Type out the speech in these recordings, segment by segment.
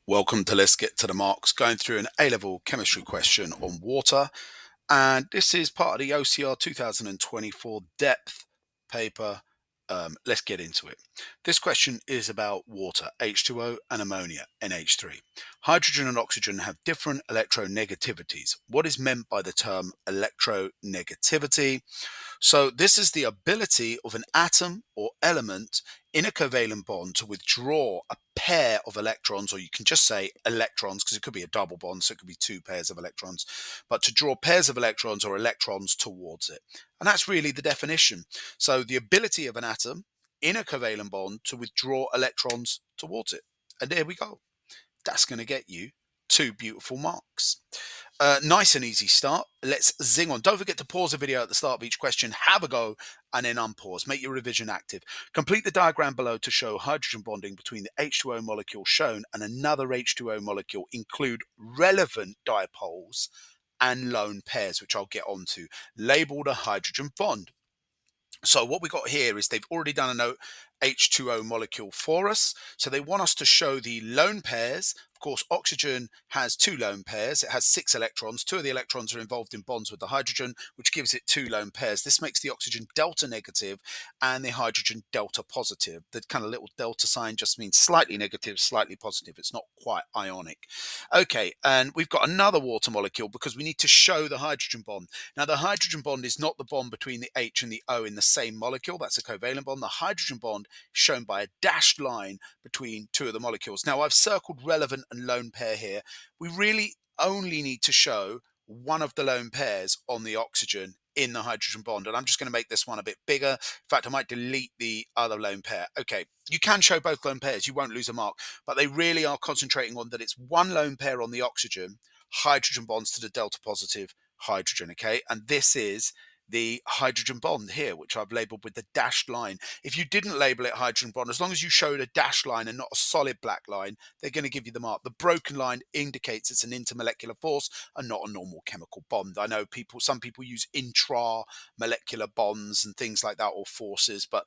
Welcome to Let's Get to the Marks, going through an A-level chemistry question on water. And this is part of the OCR 2024 depth paper. Let's get into it. This question is about water, H2O, and ammonia, NH3. Hydrogen and oxygen have different electronegativities. What is meant by the term electronegativity? So, this is the ability of an atom or element in a covalent bond to withdraw a pair of electrons, or you can just say electrons because it could be a double bond, so it could be two pairs of electrons, but to draw pairs of electrons or electrons towards it. And that's really the definition. So, the ability of an atom in a covalent bond to withdraw electrons towards it. And there we go. That's going to get you two beautiful marks. Nice and easy start. Let's zing on. Don't forget to pause the video at the start of each question, have a go, and then unpause. Make your revision active. Complete the diagram below to show hydrogen bonding between the H2O molecule shown and another H2O molecule. Include relevant dipoles and lone pairs, which I'll get onto. Label the hydrogen bond. So what we got here is they've already done a H2O molecule for us. So they want us to show the lone pairs. Of course, oxygen has two lone pairs. It has 6 electrons. 2 of the electrons are involved in bonds with the hydrogen, which gives it 2 lone pairs. This makes the oxygen delta negative and the hydrogen delta positive. The kind of little delta sign just means slightly negative, slightly positive. It's not quite ionic. Okay, and we've got another water molecule because we need to show the hydrogen bond. Now, the hydrogen bond is not the bond between the H and the O in the same molecule. That's a covalent bond. The hydrogen bond is shown by a dashed line between 2 of the molecules. Now, I've circled relevant and lone pair here. We really only need to show one of the lone pairs on the oxygen in the hydrogen bond. And I'm just going to make this one a bit bigger. In fact, I might delete the other lone pair. Okay, you can show both lone pairs. You won't lose a mark. But they really are concentrating on that it's one lone pair on the oxygen, hydrogen bonds to the delta positive hydrogen, okay? And this is the hydrogen bond here, which I've labeled with the dashed line. If you didn't label it hydrogen bond, as long as you showed a dashed line and not a solid black line, they're going to give you the mark. The broken line indicates it's an intermolecular force and not a normal chemical bond. I know some people use intramolecular bonds and things like that, or forces, but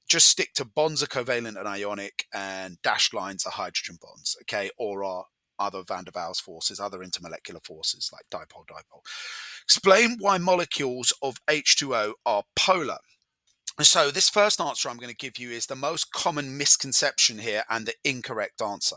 just stick to bonds are covalent and ionic, and dashed lines are hydrogen bonds, okay, or are other van der Waals forces, other intermolecular forces like dipole-dipole. Explain why molecules of H2O are polar. So this first answer I'm going to give you is the most common misconception here and the incorrect answer.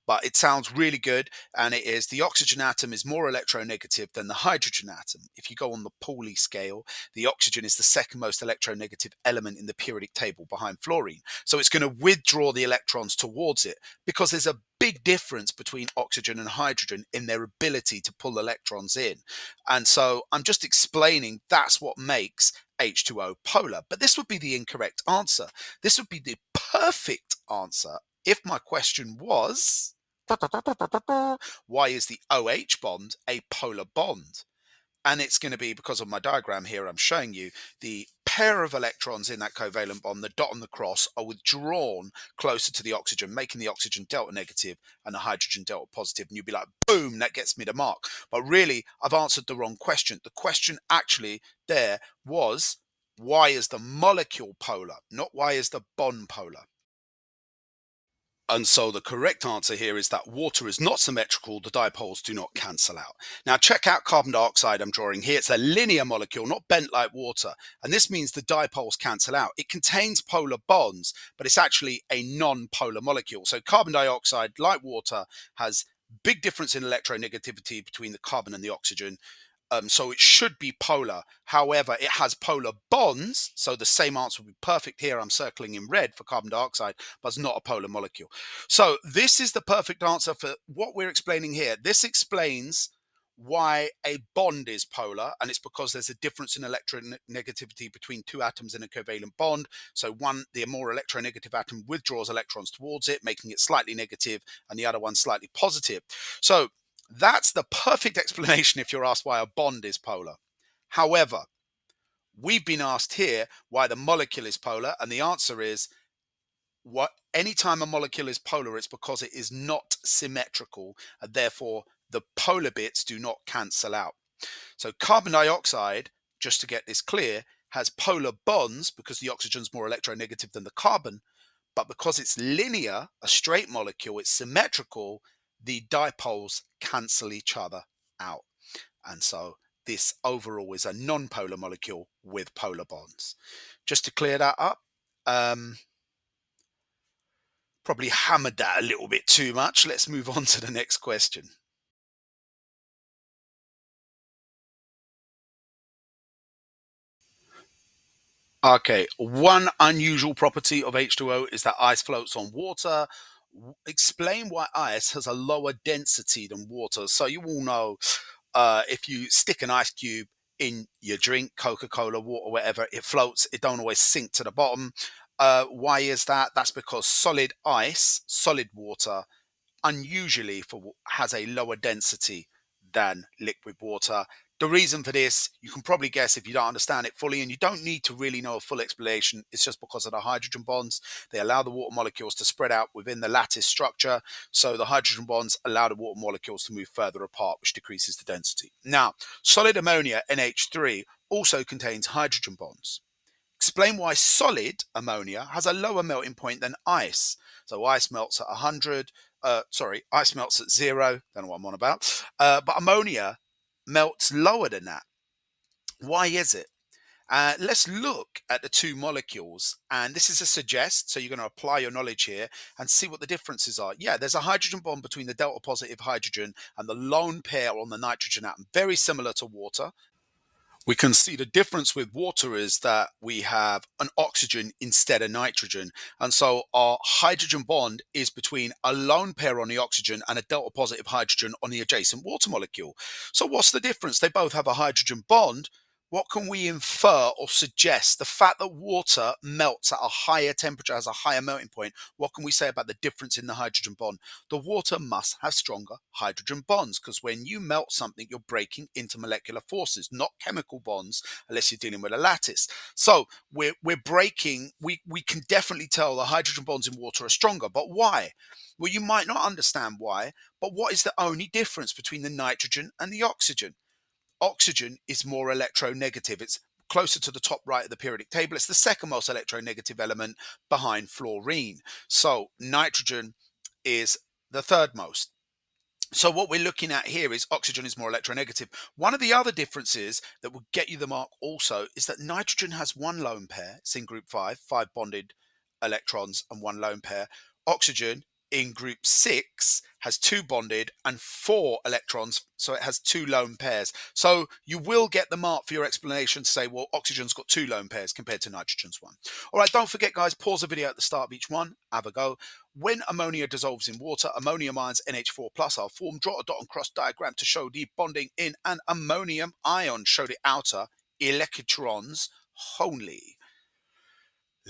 But it sounds really good, and it is the oxygen atom is more electronegative than the hydrogen atom. If you go on the Pauli scale, the oxygen is the second most electronegative element in the periodic table behind fluorine. So it's going to withdraw the electrons towards it because there's a big difference between oxygen and hydrogen in their ability to pull electrons in. And so I'm just explaining that's what makes H2O polar. But this would be the incorrect answer. This would be the perfect answer if my question was, why is the OH bond a polar bond? And it's going to be because of my diagram here. I'm showing you the pair of electrons in that covalent bond, the dot and the cross, are withdrawn closer to the oxygen, making the oxygen delta negative and the hydrogen delta positive. And you'll be like, boom, that gets me the mark. But really, I've answered the wrong question. The question actually there was, why is the molecule polar, not why is the bond polar? And so the correct answer here is that water is not symmetrical. The dipoles do not cancel out. Now check out carbon dioxide I'm drawing here. It's a linear molecule, not bent like water. And this means the dipoles cancel out. It contains polar bonds, but it's actually a non-polar molecule. So carbon dioxide, like water, has big difference in electronegativity between the carbon and the oxygen. So it should be polar. However, it has polar bonds. So the same answer would be perfect here. I'm circling in red for carbon dioxide, but it's not a polar molecule. So this is the perfect answer for what we're explaining here. This explains why a bond is polar, and it's because there's a difference in electronegativity between 2 atoms in a covalent bond. So the more electronegative atom withdraws electrons towards it, making it slightly negative, and the other one slightly positive. So that's the perfect explanation if you're asked why a bond is polar. However, we've been asked here why the molecule is polar, and the answer is anytime a molecule is polar, it's because it is not symmetrical, and therefore the polar bits do not cancel out. So carbon dioxide, just to get this clear, has polar bonds because the oxygen's more electronegative than the carbon, but because it's linear, a straight molecule, it's symmetrical, the dipoles cancel each other out. And so this overall is a non-polar molecule with polar bonds. Just to clear that up, probably hammered that a little bit too much. Let's move on to the next question. Okay, one unusual property of H2O is that ice floats on water. Explain why ice has a lower density than water. So you all know if you stick an ice cube in your drink, Coca-Cola, water, whatever, it floats. It don't always sink to the bottom. Why is that? That's because solid ice, solid water, unusually has a lower density than liquid water. The reason for this, you can probably guess if you don't understand it fully, and you don't need to really know a full explanation. It's just because of the hydrogen bonds. They allow the water molecules to spread out within the lattice structure. So the hydrogen bonds allow the water molecules to move further apart, which decreases the density. Now, solid ammonia, NH3, also contains hydrogen bonds. Explain why solid ammonia has a lower melting point than ice. So ice melts at 100. Ice melts at 0. Don't know what I'm on about. But ammonia melts lower than that. Why is it? Let's look at the two molecules, and this is a suggest. So you're going to apply your knowledge here and see what the differences are. Yeah, there's a hydrogen bond between the delta positive hydrogen and the lone pair on the nitrogen atom, very similar to water. We can see the difference with water is that we have an oxygen instead of nitrogen. And so our hydrogen bond is between a lone pair on the oxygen and a delta positive hydrogen on the adjacent water molecule. So what's the difference? They both have a hydrogen bond. What can we infer or suggest? The fact that water melts at a higher temperature, has a higher melting point, what can we say about the difference in the hydrogen bond? The water must have stronger hydrogen bonds, because when you melt something, you're breaking intermolecular forces, not chemical bonds, unless you're dealing with a lattice. So we're breaking, we can definitely tell the hydrogen bonds in water are stronger. But why? Well, you might not understand why, but what is the only difference between the nitrogen and the oxygen? Oxygen is more electronegative. It's closer to the top right of the periodic table. It's the second most electronegative element behind fluorine. So nitrogen is the third most. So what we're looking at here is oxygen is more electronegative. One of the other differences that will get you the mark also is that nitrogen has one lone pair. It's in group 5, 5 bonded electrons and one lone pair. Oxygen in group 6 has 2 bonded and 4 electrons, so it has 2 lone pairs. So you will get the mark for your explanation to say, well, oxygen's got 2 lone pairs compared to nitrogen's one. All right, don't forget, guys, pause the video at the start of each one, have a go. When ammonia dissolves in water, ammonium ions NH4 plus are formed. Draw a dot and cross diagram to show the bonding in an ammonium ion. Show the outer electrons only.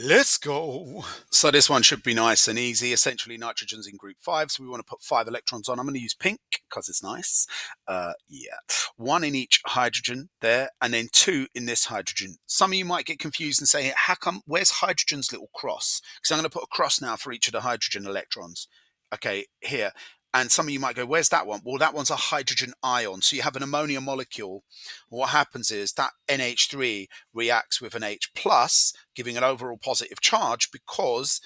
Let's go. So this one should be nice and easy. Essentially, nitrogen's in group 5, so we want to put 5 electrons on. I'm going to use pink because it's nice. Yeah, 1 in each hydrogen there, and then 2 in this hydrogen. Some of you might get confused and say, how come, where's hydrogen's little cross? Because I'm going to put a cross now for each of the hydrogen electrons. Okay, here. And some of you might go, where's that one? Well, that one's a hydrogen ion. So you have an ammonia molecule. What happens is that NH3 reacts with an H plus, giving an overall positive charge because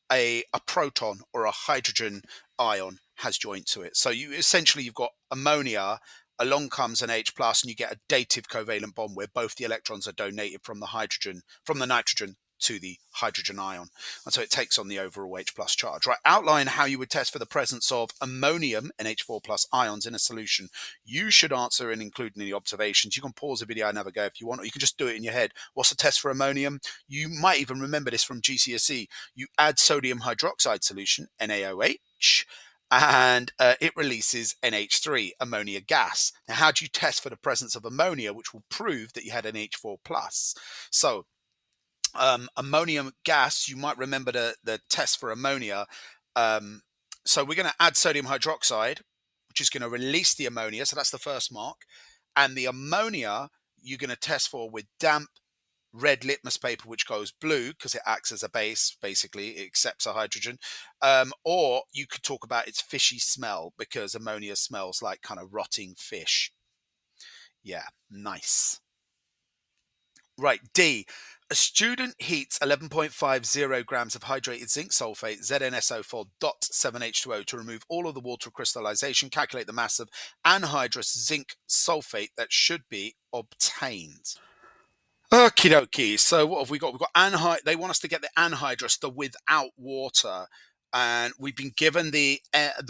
a proton or a hydrogen ion has joined to it. So you essentially, you've got ammonia, along comes an H plus, and you get a dative covalent bond where both the electrons are donated from the hydrogen, from the nitrogen to the hydrogen ion, and so it takes on the overall H plus charge. Right, outline how you would test for the presence of ammonium NH4 plus ions in a solution. You should answer and include in the observations. You can pause the video and have a go if you want, or you can just do it in your head. What's the test for ammonium? You might even remember this from GCSE. You add sodium hydroxide solution, NaOH, and it releases NH3, ammonia gas. Now, how do you test for the presence of ammonia, which will prove that you had an H4 plus? So ammonium gas, you might remember the test for ammonia. So we're going to add sodium hydroxide, which is going to release the ammonia. So that's the first mark. And the ammonia you're going to test for with damp red litmus paper, which goes blue because it acts as a base. Basically, it accepts a hydrogen. Or you could talk about its fishy smell because ammonia smells like kind of rotting fish. Yeah, nice. Right, D. A student heats 11.50 grams of hydrated zinc sulfate, ZnSO4.7H2O, to remove all of the water crystallization. Calculate the mass of anhydrous zinc sulfate that should be obtained. Okie dokie. So what have we got? We've got They want us to get the anhydrous, the without water, and we've been given the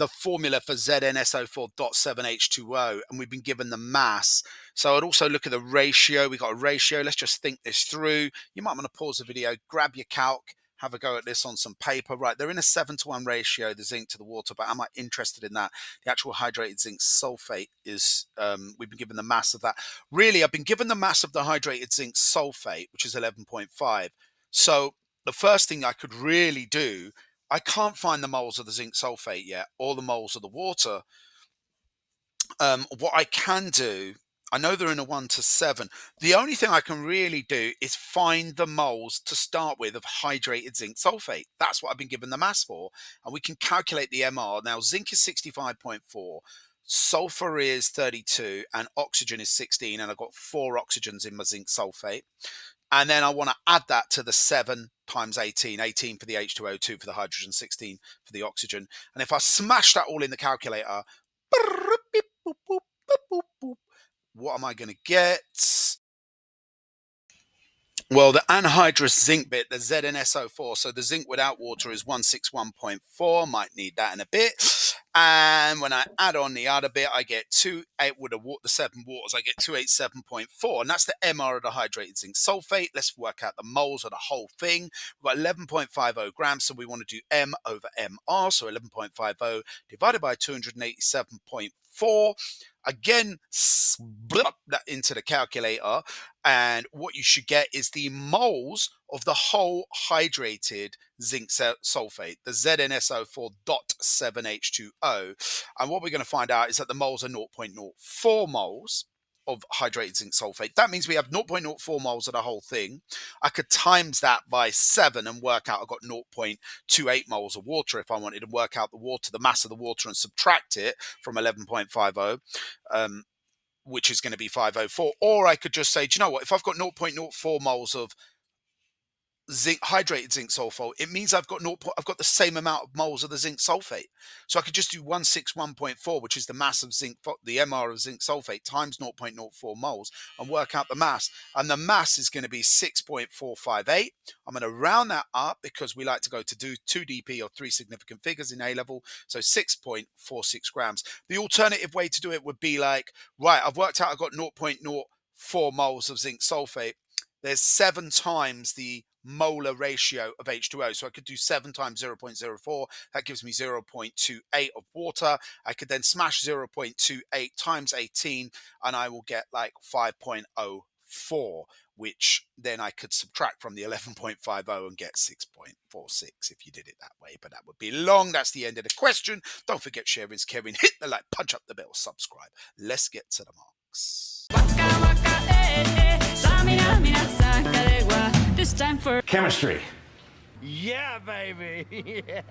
formula for ZnSO4.7H2O, and we've been given the mass. So I'd also look at the ratio. We've got a ratio. Let's just think this through. You might want to pause the video, grab your calc, have a go at this on some paper. Right, they're in a 7-to-1 ratio, the zinc to the water, but am I interested in that? The actual hydrated zinc sulfate is, we've been given the mass of that. Really, I've been given the mass of the hydrated zinc sulfate, which is 11.5. So the first thing I could really do, I can't find the moles of the zinc sulfate yet, or the moles of the water. What I can do, I know they're in a 1-to-7. The only thing I can really do is find the moles to start with of hydrated zinc sulfate. That's what I've been given the mass for. And we can calculate the MR. Now, zinc is 65.4. Sulfur is 32 and oxygen is 16, and I've got 4 oxygens in my zinc sulfate. And then I want to add that to the 7 times 18, 18 for the H2O, 2 for the hydrogen, 16 for the oxygen. And if I smash that all in the calculator, what am I going to get? Well, the anhydrous zinc bit, the ZnSO4, so the zinc without water is 161.4. Might need that in a bit. And when I add on the other bit, I get 28 with the 7 waters, I get 287.4. And that's the MR of the hydrated zinc sulfate. Let's work out the moles of the whole thing. We've got 11.50 grams, so we want to do M over MR. So 11.50 divided by 287.4. Again, split that into the calculator, and what you should get is the moles of the whole hydrated zinc sulfate, the ZnSO4.7H2O. And what we're going to find out is that the moles are 0.04 moles of hydrated zinc sulfate. That means we have 0.04 moles of the whole thing. I could times that by 7 and work out I've got 0.28 moles of water if I wanted to work out the mass of the water, and subtract it from 11.50. Which is going to be 504. Or I could just say, do you know what? If I've got 0.04 moles of hydrated zinc sulfate, it means I've got the same amount of moles of the zinc sulfate. So I could just do 161.4, which is the mass of zinc, the MR of zinc sulfate, times 0.04 moles, and work out the mass. And the mass is going to be 6.458. I'm going to round that up because we like to go to do 2DP, or 3 significant figures, in A level. So 6.46 grams. The alternative way to do it would be like, right, I've worked out I've got 0.04 moles of zinc sulfate. There's 7 times the molar ratio of H2O. So I could do 7 times 0.04. That gives me 0.28 of water. I could then smash 0.28 times 18, and I will get like 5.04, which then I could subtract from the 11.50 and get 6.46 if you did it that way. But that would be long. That's the end of the question. Don't forget, sharing, Kevin. Hit the like, punch up the bell, subscribe. Let's get to the marks. This time for chemistry. Yeah, baby. Yeah.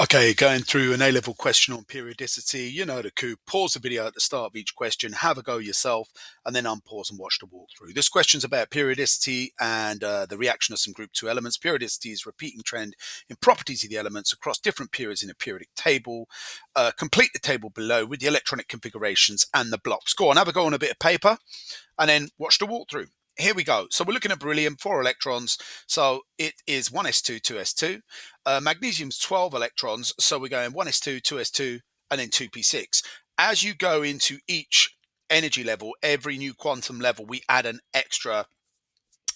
Okay, going through an A-level question on periodicity. You know the coup. Pause the video at the start of each question, have a go yourself, and then unpause and watch the walkthrough. This question's about periodicity and the reaction of some group 2 elements. Periodicity is repeating trend in properties of the elements across different periods in a periodic table. Complete the table below with the electronic configurations and the blocks. Go on, have a go on a bit of paper, and then watch the walkthrough. Here we go. So we're looking at beryllium, 4 electrons. So it is 1s2, 2s2. Magnesium's 12 electrons. So we're going 1s2, 2s2, and then 2p6. As you go into each energy level, every new quantum level, we add an extra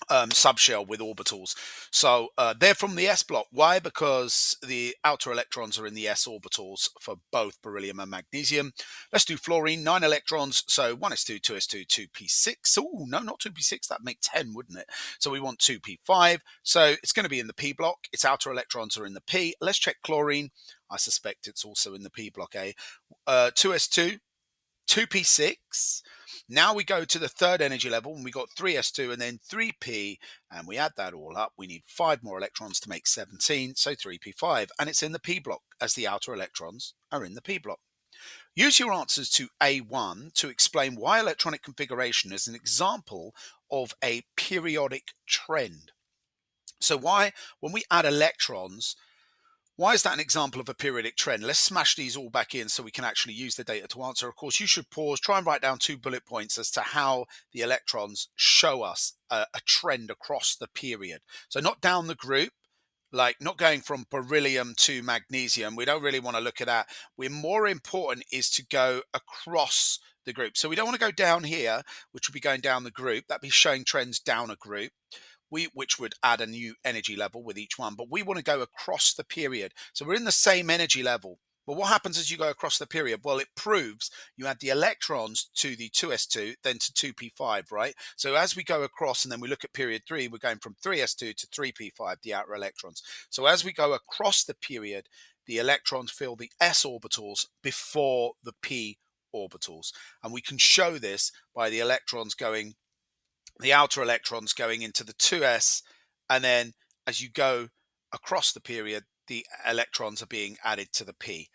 subshell with orbitals. So they're from the s block. Why? Because the outer electrons are in the s orbitals for both beryllium and magnesium. Let's do fluorine, 9 electrons. So 1s2, 2s2, 2p6. Oh, no, not 2p6. That'd make 10, wouldn't it? So we want 2p5. So it's going to be in the p block. Its outer electrons are in the p. Let's check chlorine. I suspect it's also in the p block A. 2s2, 2p6. Now we go to the third energy level, and we got 3s2 and then 3p, and we add that all up. We need 5 more electrons to make 17, so 3p5, and it's in the p block as the outer electrons are in the p block. Use your answers to A1 to explain why electronic configuration is an example of a periodic trend. So when we add electrons, why is that an example of a periodic trend? Let's smash these all back in so we can actually use the data to answer. Of course, you should pause, try and write down 2 bullet points as to how the electrons show us a trend across the period. So not down the group, like not going from beryllium to magnesium. We don't really want to look at that. We're more important is to go across the group. So we don't want to go down here, which would be going down the group. That'd be showing trends down a group. Which would add a new energy level with each one, but we want to go across the period. So we're in the same energy level. But what happens as you go across the period? Well, it proves you add the electrons to the 2s2, then to 2p5, right? So as we go across and then we look at period 3, we're going from 3s2 to 3p5, the outer electrons. So as we go across the period, the electrons fill the s orbitals before the p orbitals. And we can show this by the electrons going, the outer electrons going into the 2s, and then as you go across the period, the electrons are being added to the p.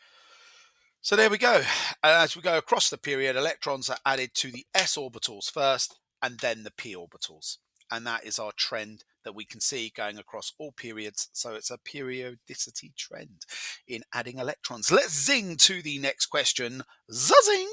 So there we go. As we go across the period, electrons are added to the s orbitals first and then the p orbitals. And that is our trend that we can see going across all periods. So it's a periodicity trend in adding electrons. Let's zing to the next question. Zuzzing!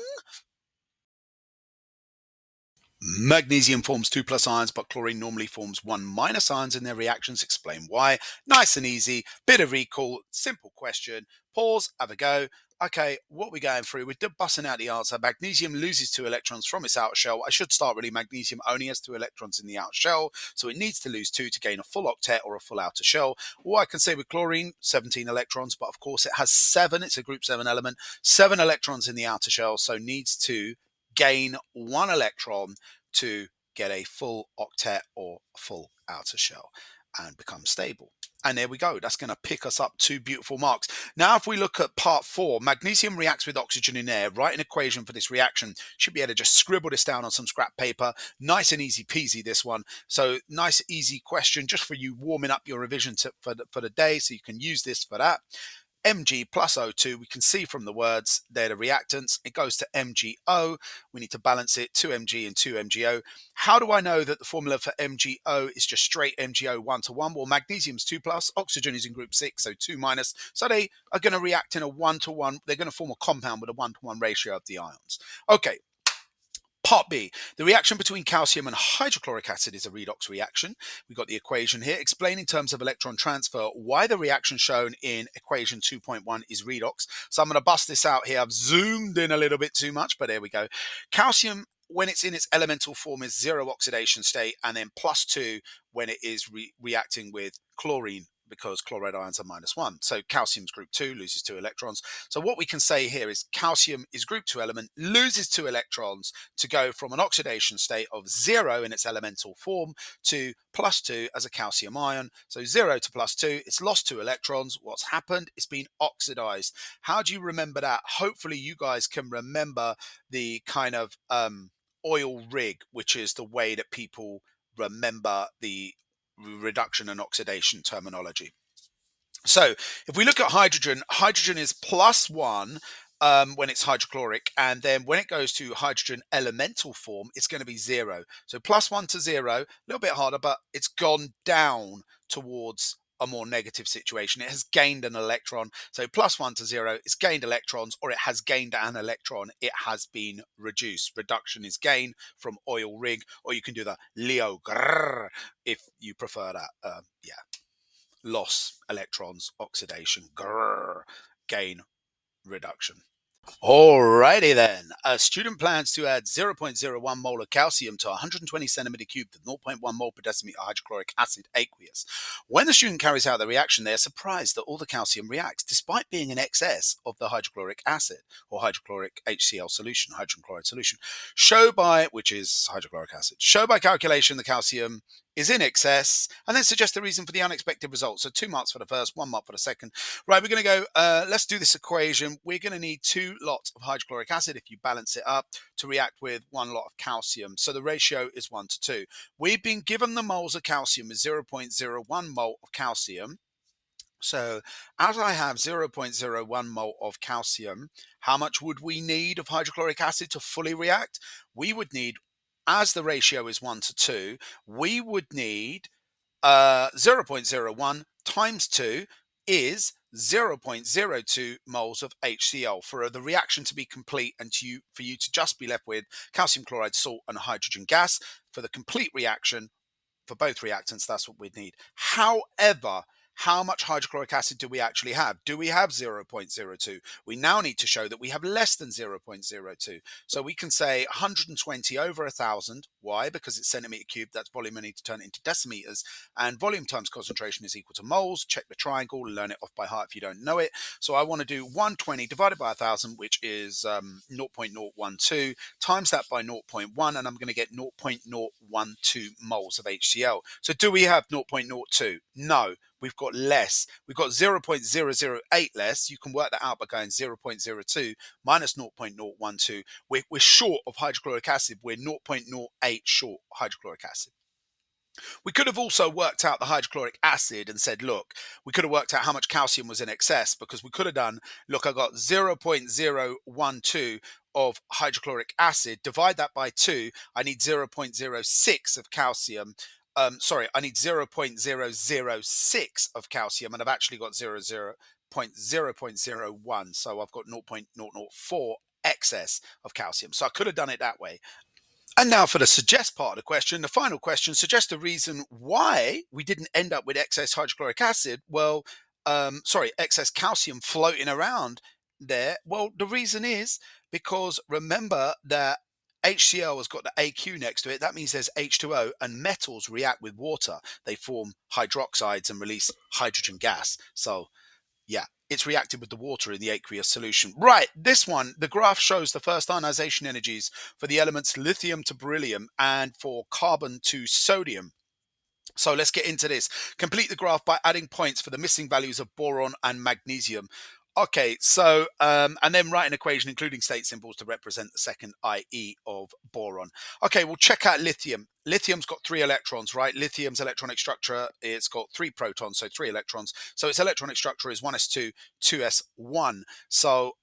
Magnesium forms 2 plus ions, but chlorine normally forms 1 minus ions in their reactions. Explain why. Nice and easy. Bit of recall. Simple question. Pause. Have a go. Okay, what we're going through, we're busting out the answer. Magnesium loses 2 electrons from its outer shell. I should start really. Magnesium only has 2 electrons in the outer shell, so it needs to lose 2 to gain a full octet or a full outer shell. Or I can say with chlorine, 17 electrons, but of course it has 7. It's a group 7 element. 7 electrons in the outer shell, so needs to gain 1 electron to get a full octet or a full outer shell and become stable. And there we go. That's going to pick us up 2 beautiful marks. Now, if we look at part 4, magnesium reacts with oxygen in air. Write an equation for this reaction. Should be able to just scribble this down on some scrap paper. Nice and easy peasy, this one. So nice, easy question just for you warming up your revision for the day. So you can use this for that. Mg plus O2, we can see from the words, they're the reactants. It goes to MgO. We need to balance it, 2Mg and 2MgO. How do I know that the formula for MgO is just straight MgO 1 to 1? Well, magnesium's 2 plus, oxygen is in group 6, so 2 minus. So they are going to react in a 1 to 1. They're going to form a compound with a 1 to 1 ratio of the ions. Okay. Part B, the reaction between calcium and hydrochloric acid is a redox reaction. We've got the equation here. Explain in terms of electron transfer why the reaction shown in equation 2.1 is redox. So I'm going to bust this out here. I've zoomed in a little bit too much, but there we go. Calcium, when it's in its elemental form, is 0 oxidation state, and then +2 when it is reacting with chlorine, because chloride ions are -1. So calcium's group 2, loses 2 electrons. So what we can say here is calcium is group 2 element, loses 2 electrons to go from an oxidation state of 0 in its elemental form to +2 as a calcium ion. So 0 to +2, it's lost 2 electrons. What's happened? It's been oxidized. How do you remember that? Hopefully you guys can remember the kind of oil rig, which is the way that people remember the reduction and oxidation terminology. So if we look at hydrogen, hydrogen is +1 when it's hydrochloric, and then when it goes to hydrogen elemental form, it's going to be 0. So +1 to 0, a little bit harder, but it's gone down towards a more negative situation. It has gained an electron. So +1 to 0, it's gained electrons, or it has gained an electron. It has been reduced. Reduction is gain from oil rig, or you can do the Leo grrr if you prefer that. Yeah, loss, electrons, oxidation, grrr, gain, reduction. Alrighty then. A student plans to add 0.01 mole of calcium to 120 centimeter cubed of 0.1 mole per decimeter hydrochloric acid aqueous. When the student carries out the reaction, they are surprised that all the calcium reacts despite being in excess of the hydrochloric acid or hydrochloric HCl solution, hydrogen chloride solution. Show by, which is hydrochloric acid, show by calculation the calcium is in excess, and then suggest the reason for the unexpected result. So 2 marks for the first, 1 mark for the second. Right, we're going to go, let's do this equation. We're going to need 2 lots of hydrochloric acid, if you balance it up, to react with 1 lot of calcium. So the ratio is 1 to 2. We've been given the moles of calcium as 0.01 mole of calcium. So as I have 0.01 mole of calcium, how much would we need of hydrochloric acid to fully react? We would need, as the ratio is 1 to 2, we would need 0.01 times 2 is 0.02 moles of HCl for the reaction to be complete and for you to just be left with calcium chloride, salt, and hydrogen gas. For the complete reaction, for both reactants, that's what we'd need. However, how much hydrochloric acid do we actually have? Do we have 0.02? We now need to show that we have less than 0.02. So we can say 120 over 1,000. Why? Because it's centimeter cubed. That's volume. I need to turn it into decimeters. And volume times concentration is equal to moles. Check the triangle. Learn it off by heart if you don't know it. So I want to do 120 divided by 1,000, which is 0.012, times that by 0.1, and I'm going to get 0.012 moles of HCl. So do we have 0.02? No. We've got less. We've got 0.008 less. You can work that out by going 0.02 minus 0.012. We're short of hydrochloric acid. We're 0.08 short hydrochloric acid. We could have also worked out the hydrochloric acid and said, look, we could have worked out how much calcium was in excess, because we could have done, look, I got 0.012 of hydrochloric acid, divide that by 2, I need 0.06 of calcium. I need 0.006 of calcium, and I've actually got 0.01. So I've got 0.004 excess of calcium. So I could have done it that way. And now for the suggest part of the question, the final question, suggest a reason why we didn't end up with excess hydrochloric acid. Well, excess calcium floating around there. Well, the reason is because remember that HCl has got the AQ next to it. That means there's H2O, and metals react with water. They form hydroxides and release hydrogen gas. So yeah, it's reacted with the water in the aqueous solution. Right, this one, the graph shows the first ionization energies for the elements lithium to beryllium and for carbon to sodium. So let's get into this. Complete the graph by adding points for the missing values of boron and magnesium. Okay, so, and then write an equation including state symbols to represent the second IE of boron. Okay, we'll check out lithium. Lithium's got 3 electrons, right? Lithium's electronic structure, it's got 3 protons, so 3 electrons. So its electronic structure is 1s2, 2s1. So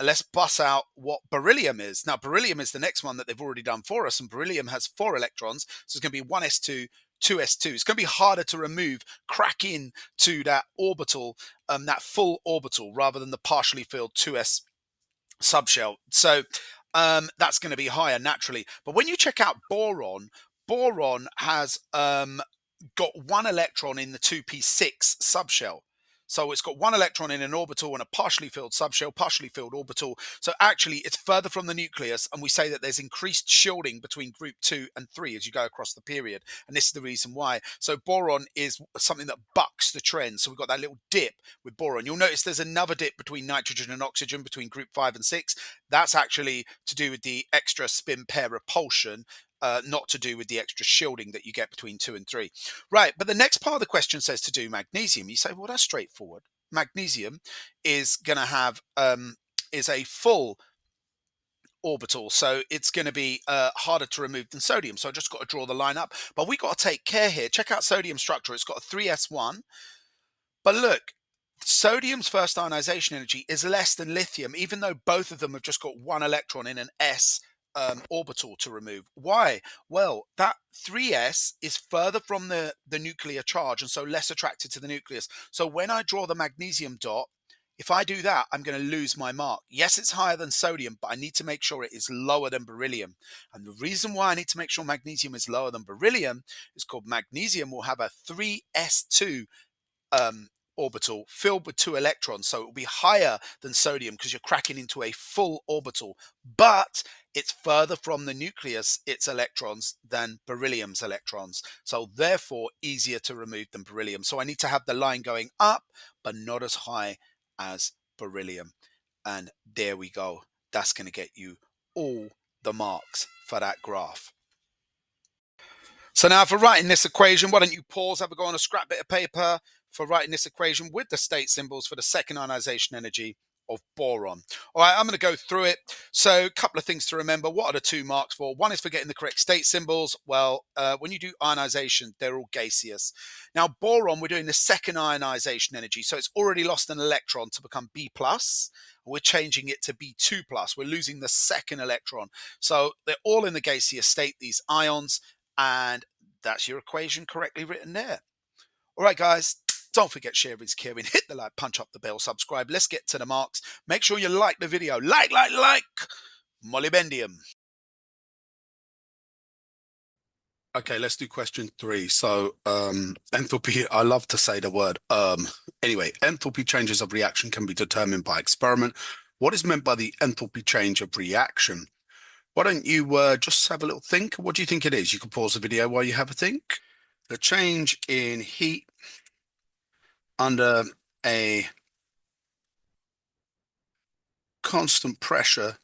let's bust out what beryllium is. Now, beryllium is the next one that they've already done for us, and beryllium has 4 electrons. So it's going to be 1s2, 2s2. It's going to be harder to remove, crack in to that orbital, that full orbital, rather than the partially filled 2s subshell. So that's going to be higher naturally. But when you check out boron, boron has got 1 electron in the 2p6 subshell. So it's got 1 electron in an orbital and a partially filled subshell, partially filled orbital. So actually it's further from the nucleus, and we say that there's increased shielding between group 2 and 3 as you go across the period. And this is the reason why. So boron is something that bucks the trend. So we've got that little dip with boron. You'll notice there's another dip between nitrogen and oxygen between group 5 and 6. That's actually to do with the extra spin pair repulsion, not to do with the extra shielding that you get between 2 and 3. Right, but the next part of the question says to do magnesium. You say, well, that's straightforward. Magnesium is going to have is a full orbital, so it's going to be harder to remove than sodium. So I just got to draw the line up. But we got to take care here. Check out sodium structure. It's got a 3s1. But look, sodium's first ionization energy is less than lithium, even though both of them have just got 1 electron in an s orbital to remove. Why? Well, that 3s is further from the nuclear charge, and so less attracted to the nucleus. So when I draw the magnesium dot, if I do that, I'm going to lose my mark. Yes, it's higher than sodium, but I need to make sure it is lower than beryllium. And the reason why I need to make sure magnesium is lower than beryllium is called magnesium will have a 3s2 orbital filled with 2 electrons, so it will be higher than sodium because you're cracking into a full orbital, but it's further from the nucleus, its electrons, than beryllium's electrons, so therefore easier to remove than beryllium. So I need to have the line going up but not as high as beryllium, and there we go. That's going to get you all the marks for that graph. So now for writing this equation, why don't you pause, have a go on a scrap bit of paper for writing this equation with the state symbols for the second ionization energy of boron. All right, I'm going to go through it. So, a couple of things to remember. What are the 2 marks for? One is for getting the correct state symbols. Well, when you do ionization, they're all gaseous. Now, boron, we're doing the second ionization energy. So, it's already lost an electron to become B plus. We're changing it to B2 plus. We're losing the second electron. So, they're all in the gaseous state, these ions. And that's your equation correctly written there. All right, guys. Don't forget sharing's caring. Hit the like, punch up the bell, subscribe. Let's get to the marks. Make sure you like the video. Like. Molybdenum. Okay, let's do question 3. So, enthalpy, I love to say the word Anyway, enthalpy changes of reaction can be determined by experiment. What is meant by the enthalpy change of reaction? Why don't you just have a little think? What do you think it is? You can pause the video while you have a think. The change in heat under a constant pressure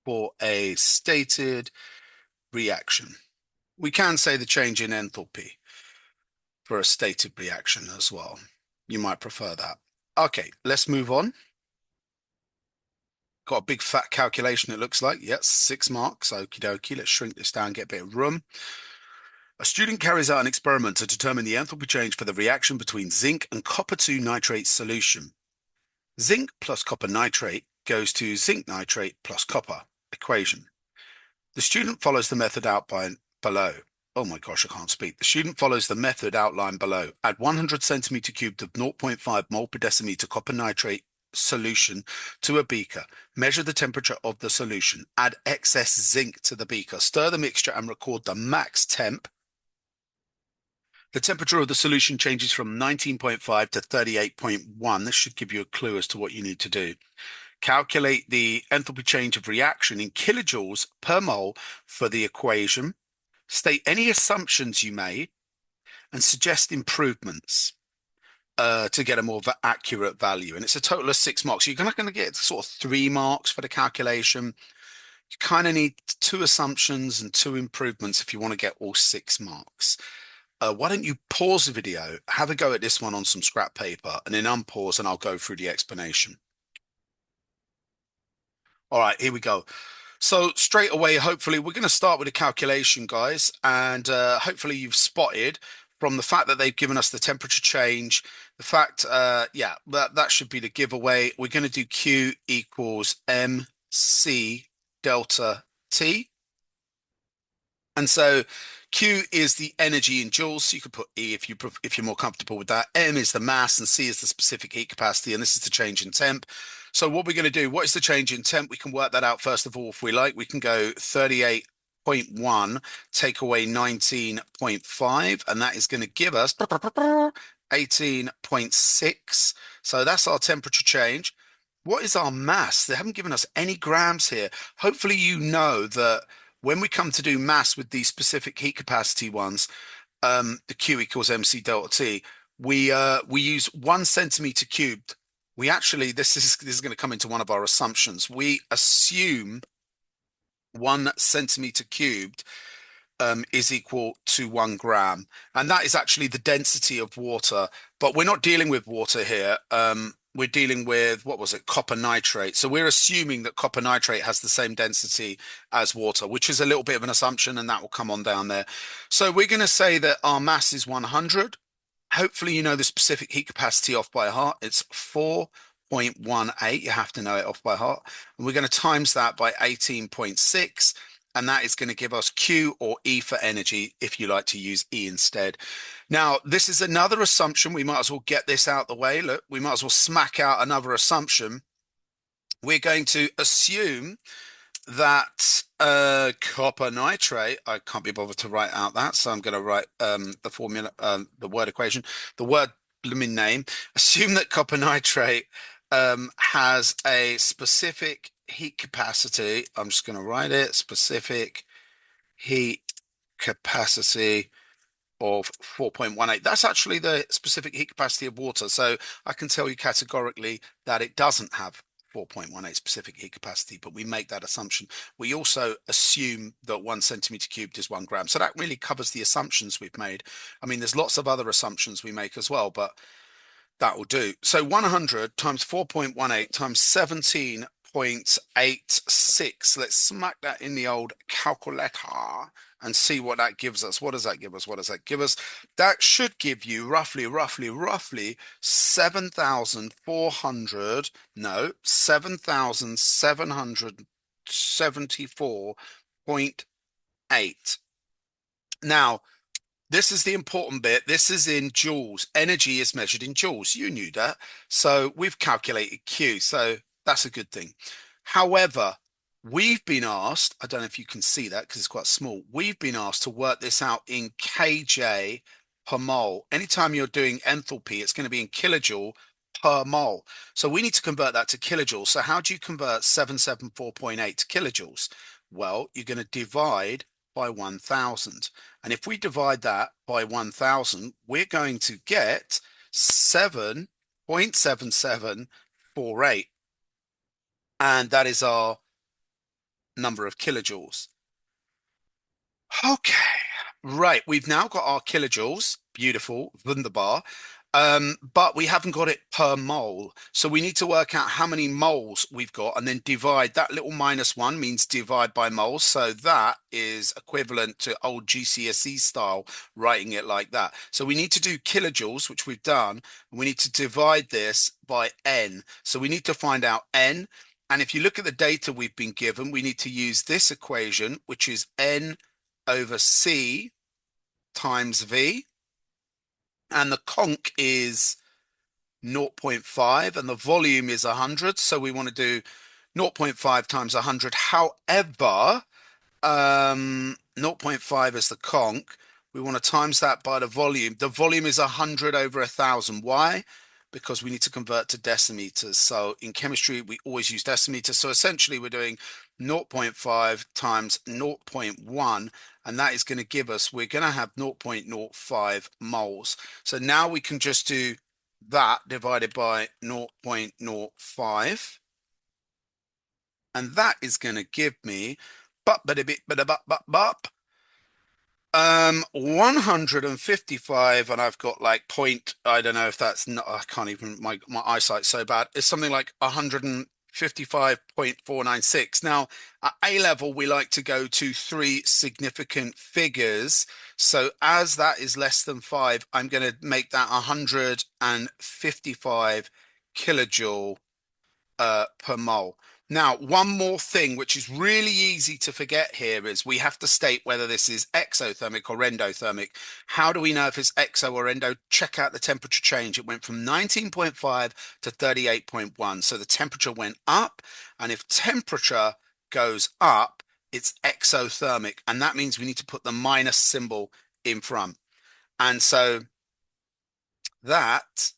for a stated reaction. We can say the change in enthalpy for a stated reaction as well. You might prefer that. Okay, let's move on. Got a big fat calculation, it looks like. Yes, 6 marks. Okie dokie. Let's shrink this down, get a bit of room. A student carries out an experiment to determine the enthalpy change for the reaction between zinc and copper-2 nitrate solution. Zinc plus copper nitrate goes to zinc nitrate plus copper equation. The student follows the method outlined below. Oh my gosh, I can't speak. The student follows the method outlined below. Add 100 centimeter cubed of 0.5 mole per decimeter copper nitrate solution to a beaker. Measure the temperature of the solution. Add excess zinc to the beaker. Stir the mixture and record the max temp. The temperature of the solution changes from 19.5 to 38.1. This should give you a clue as to what you need to do. Calculate the enthalpy change of reaction in kilojoules per mole for the equation. State any assumptions you made and suggest improvements to get a more accurate value. And it's a total of 6 marks. You're not going to get sort of 3 marks for the calculation. You kind of need 2 assumptions and 2 improvements if you want to get all 6 marks. Why don't you pause the video, have a go at this one on some scrap paper, and then unpause and I'll go through the explanation. All right, here we go. So straight away, hopefully, we're going to start with a calculation, guys. And hopefully you've spotted from the fact that they've given us the temperature change, the fact, yeah, that should be the giveaway. We're going to do Q equals MC delta T. And so Q is the energy in joules. So you could put E if you're more comfortable with that. M is the mass and C is the specific heat capacity. And this is the change in temp. So what we're going to do, what is the change in temp? We can work that out first of all if we like. We can go 38.1, take away 19.5, and that is going to give us 18.6. So that's our temperature change. What is our mass? They haven't given us any grams here. Hopefully you know that when we come to do mass with these specific heat capacity ones, the Q equals MC delta T, we use 1 centimeter cubed. We actually, this is going to come into one of our assumptions. We assume 1 centimeter cubed is equal to 1 gram. And that is actually the density of water. But we're not dealing with water here. We're dealing with, what was it, copper nitrate. So we're assuming that copper nitrate has the same density as water, which is a little bit of an assumption, and that will come on down there. So we're going to say that our mass is 100. Hopefully you know the specific heat capacity off by heart. It's 4.18. You have to know it off by heart. And we're going to times that by 18.6. And that is going to give us Q or E for energy, if you like to use E instead. Now, this is another assumption. We might as well get this out the way. Look, we might as well smack out another assumption. We're going to assume that copper nitrate, I can't be bothered to write out that, so I'm going to write the formula, the word equation, the word blooming name. Assume that copper nitrate has a specific heat capacity. I'm just going to write it, specific heat capacity of 4.18. That's actually the specific heat capacity of water. So I can tell you categorically that it doesn't have 4.18 specific heat capacity, but we make that assumption. We also assume that 1 centimeter cubed is 1 gram. So that really covers the assumptions we've made. I mean, there's lots of other assumptions we make as well, but That will do. So 100 times 4.18 times 17.86. Let's smack that in the old calculator and see what that gives us. What does that give us? What does that give us? That should give you roughly 7,400, no, 7,774.8. Now, this is the important bit. This is in joules. Energy is measured in joules. You knew that. So we've calculated Q. So that's a good thing. However, we've been asked, I don't know if you can see that because it's quite small. We've been asked to work this out in kJ per mole. Anytime you're doing enthalpy, it's going to be in kilojoule per mole. So we need to convert that to kilojoules. So how do you convert 774.8 to kilojoules? Well, you're going to divide by 1,000. And if we divide that by 1,000, we're going to get 7.7748. And that is our number of kilojoules. Okay, right. We've now got our kilojoules. Beautiful, wunderbar. But we haven't got it per mole. So we need to work out how many moles we've got and then divide. That little -1 means divide by moles. So that is equivalent to old GCSE style, writing it like that. So we need to do kilojoules, which we've done. And we need to divide this by N. So we need to find out N. And if you look at the data we've been given, we need to use this equation, which is N over C times V. And the conch is 0.5 and the volume is 100. So we want to do 0.5 times 100. However, 0.5 is the conch. We want to times that by the volume. The volume is 100 over 1,000. Why? Because we need to convert to decimeters. So in chemistry, we always use decimeters. So essentially, we're doing 0.5 times 0.1, and that is going to give us, we're going to have 0.05 moles. So now we can just do that divided by 0.05. And that is going to give me 155, and I've got like point, I don't know if that's not, I can't even, my eyesight's so bad. It's something like 155.496. Now, at A level, we like to go to three significant figures. So as that is less than 5, I'm going to make that 155 kilojoule per mole. Now, one more thing, which is really easy to forget here, is we have to state whether this is exothermic or endothermic. How do we know if it's exo or endo? Check out the temperature change. It went from 19.5 to 38.1. So the temperature went up. And if temperature goes up, it's exothermic. And that means we need to put the minus symbol in front. And so that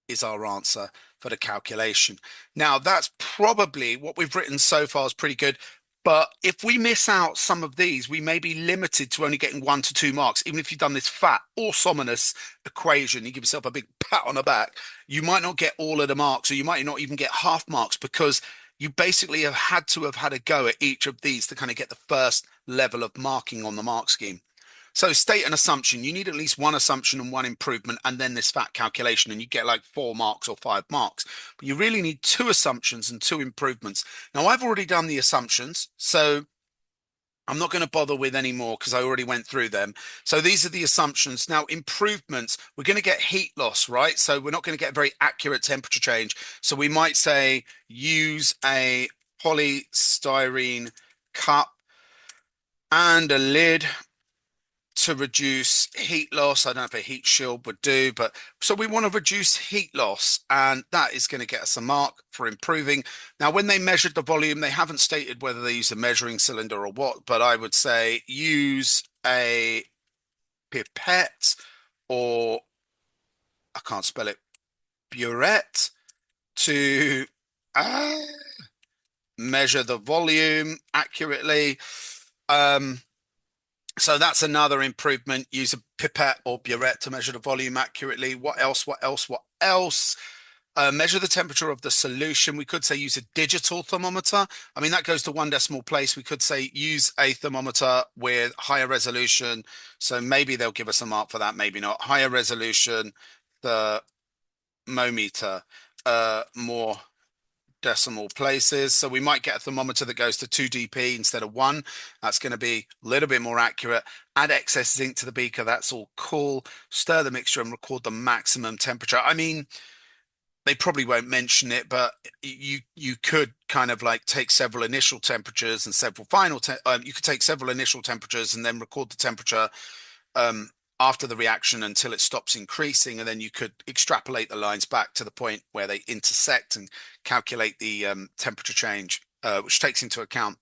is our answer for the calculation. Now, that's probably what we've written so far is pretty good. But if we miss out some of these, we may be limited to only getting 1 to 2 marks. Even if you've done this fat orthogonal equation, you give yourself a big pat on the back, you might not get all of the marks, or you might not even get half marks because you basically have had a go at each of these to kind of get the first level of marking on the mark scheme. So state an assumption. You need at least one assumption and one improvement, and then this fat calculation, and you get like 4 marks or 5 marks. But you really need 2 assumptions and 2 improvements. Now, I've already done the assumptions, so I'm not going to bother with any more because I already went through them. So these are the assumptions. Now, improvements, we're going to get heat loss, right? So we're not going to get very accurate temperature change. So we might say use a polystyrene cup and a lid to reduce heat loss. I don't know if a heat shield would do, but so we want to reduce heat loss, and that is going to get us a mark for improving. Now, when they measured the volume, they haven't stated whether they use a measuring cylinder or what, but I would say use a pipette, or I can't spell it, burette, to measure the volume accurately. So that's another improvement. Use a pipette or burette to measure the volume accurately. What else? What else? What else? Measure the temperature of the solution. We could say use a digital thermometer. I mean, that goes to 1 decimal place. We could say use a thermometer with higher resolution. So maybe they'll give us a mark for that, maybe not. Higher resolution, the thermometer more decimal places. So we might get a thermometer that goes to 2 dp instead of 1. That's going to be a little bit more accurate. Add excess zinc to the beaker. That's all cool. Stir the mixture and record the maximum temperature. I mean, they probably won't mention it, but you could kind of like take several initial temperatures and several you could take several initial temperatures and then record the temperature um, after the reaction until it stops increasing, and then you could extrapolate the lines back to the point where they intersect and calculate the temperature change, which takes into account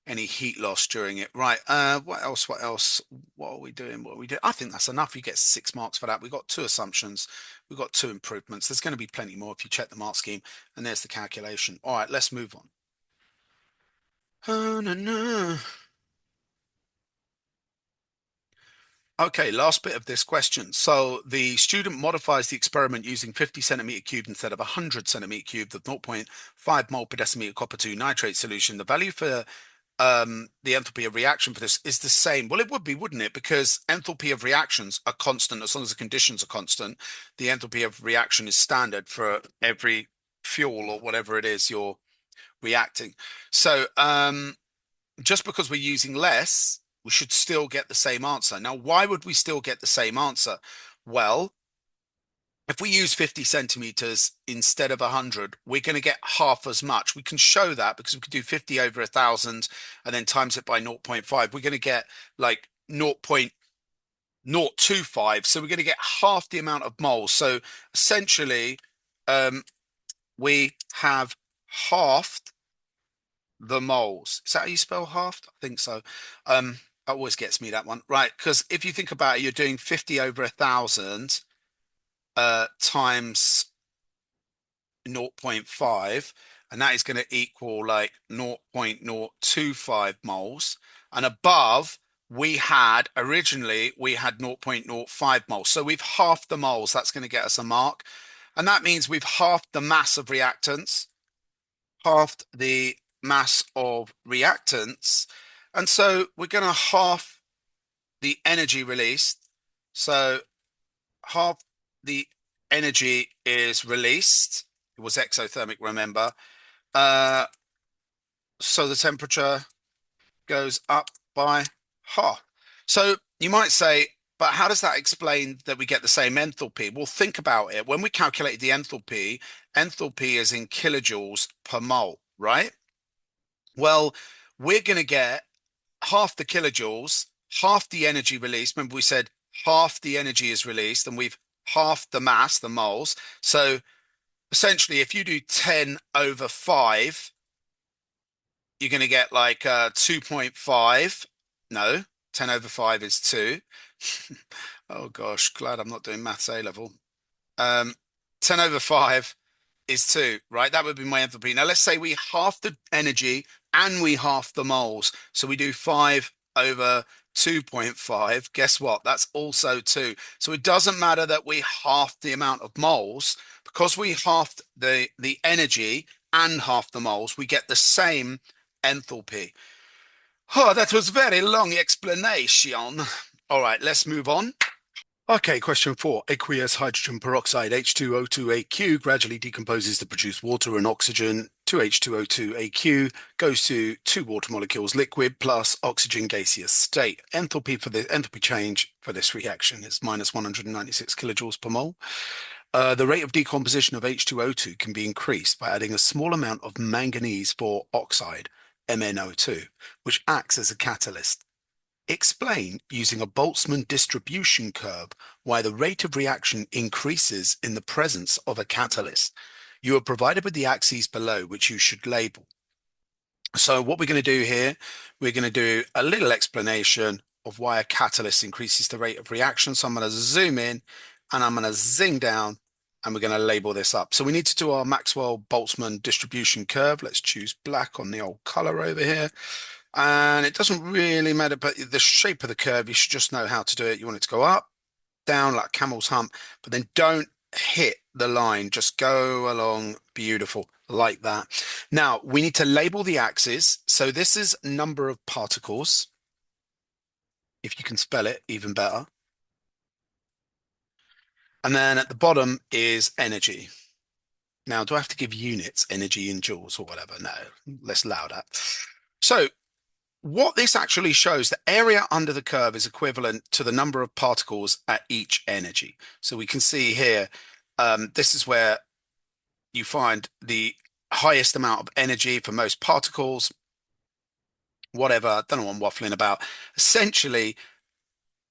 any heat loss during it. Right. What else? What else? What are we doing? What are we doing? I think that's enough. You get 6 marks for that. We've got 2 assumptions. We've got 2 improvements. There's going to be plenty more if you check the mark scheme. And there's the calculation. All right, let's move on. Oh, no, no. Okay, last bit of this question. So the student modifies the experiment using 50 centimeter cubed instead of 100 centimeter cubed of zero point 0.5 mole per decimeter copper 2 nitrate solution. The value for the enthalpy of reaction for this is the same. Well, it would be, wouldn't it? Because enthalpy of reactions are constant as long as the conditions are constant. The enthalpy of reaction is standard for every fuel or whatever it is you're reacting. So just because we're using less, we should still get the same answer. Now, why would we still get the same answer? Well, if we use 50 centimeters instead of 100, we're going to get half as much. We can show that because we could do 50 over 1,000 and then times it by 0.5. We're going to get like 0.025. So we're going to get half the amount of moles. So essentially, we have halved the moles. Is that how you spell halved? I think so. That always gets me, that one. Right, because if you think about it, you're doing 50 over 1,000 times 0.5, and that is going to equal like 0.025 moles. And above, originally we had 0.05 moles. So we've halved the moles. That's going to get us a mark. And that means we've halved the mass of reactants, halved the mass of reactants. And so we're going to half the energy released. So half the energy is released. It was exothermic, remember. Uh, so the temperature goes up by half. So you might say, but how does that explain that we get the same enthalpy? Well, think about it. When we calculated the enthalpy, enthalpy is in kilojoules per mole, right? Well, we're going to get half the kilojoules, half the energy released. Remember, we said half the energy is released, and we've halved the mass, the moles. So essentially, if you do 10 over 5, you're going to get like 2.5. No, 10 over 5 is 2. Oh gosh, glad I'm not doing maths A level. 10 over 5 is 2, right? That would be my enthalpy. Now let's say we half the energy and we half the moles. So we do 5 over 2.5. Guess what? That's also 2. So it doesn't matter that we half the amount of moles, because we halved the energy and half the moles, we get the same enthalpy. Oh, that was very long explanation. All right, let's move on. Okay, question 4. Aqueous hydrogen peroxide H2O2AQ gradually decomposes to produce water and oxygen. 2H2O2AQ goes to 2 water molecules liquid plus oxygen gaseous state. Enthalpy for the enthalpy change for this reaction is minus 196 kilojoules per mole. The rate of decomposition of H2O2 can be increased by adding a small amount of manganese for oxide, MnO2, which acts as a catalyst. Explain, using a Boltzmann distribution curve, why the rate of reaction increases in the presence of a catalyst. You are provided with the axes below, which you should label. So what we're going to do here, we're going to do a little explanation of why a catalyst increases the rate of reaction. So I'm going to zoom in and I'm going to zing down and we're going to label this up. So we need to do our Maxwell-Boltzmann distribution curve. Let's choose black on the old color over here. And it doesn't really matter, but the shape of the curve, you should just know how to do it. You want it to go up, down like camel's hump, but then don't hit the line. Just go along beautiful like that. Now, we need to label the axes. So this is number of particles. If you can spell it, even better. And then at the bottom is energy. Now, do I have to give units, energy in joules or whatever? No, let's allow that. So what this actually shows, the area under the curve is equivalent to the number of particles at each energy. So we can see here, this is where you find the highest amount of energy for most particles, whatever, don't know what I'm waffling about. Essentially,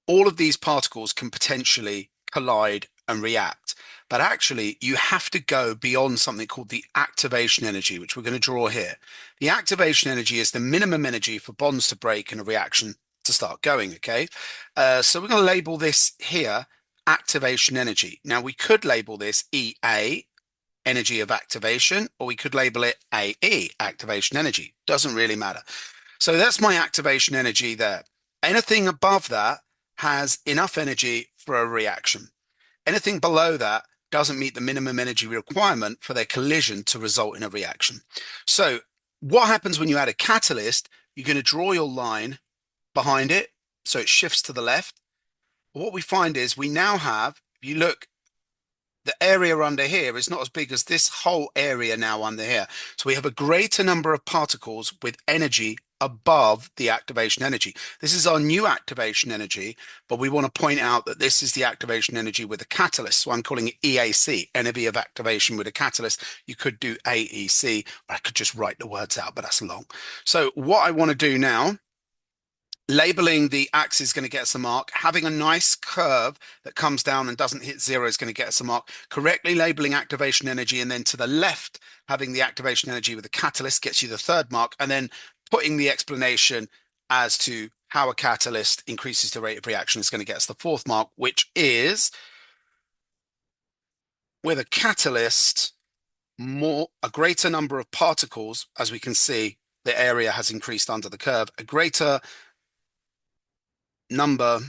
all of these particles can potentially collide and react. But actually, you have to go beyond something called the activation energy, which we're going to draw here. The activation energy is the minimum energy for bonds to break and a reaction to start going, okay? So we're going to label this here activation energy. Now, we could label this EA, energy of activation, or we could label it AE, activation energy. Doesn't really matter. So that's my activation energy there. Anything above that has enough energy for a reaction. Anything below that doesn't meet the minimum energy requirement for their collision to result in a reaction. So what happens when you add a catalyst? You're going to draw your line behind it so it shifts to the left. What we find is we now have, if you look, the area under here is not as big as this whole area now under here. So we have a greater number of particles with energy above the activation energy. This is our new activation energy, but we want to point out that this is the activation energy with a catalyst. So I'm calling it EAC, energy of activation with a catalyst. You could do AEC, or I could just write the words out, but that's long. So what I want to do now, labeling the axis is going to get us a mark. Having a nice curve that comes down and doesn't hit zero is going to get us a mark. Correctly labeling activation energy, and then to the left, having the activation energy with the catalyst gets you the third mark, and then putting the explanation as to how a catalyst increases the rate of reaction is going to get us the fourth mark, which is with a catalyst, a greater number of particles, as we can see, the area has increased under the curve, a greater number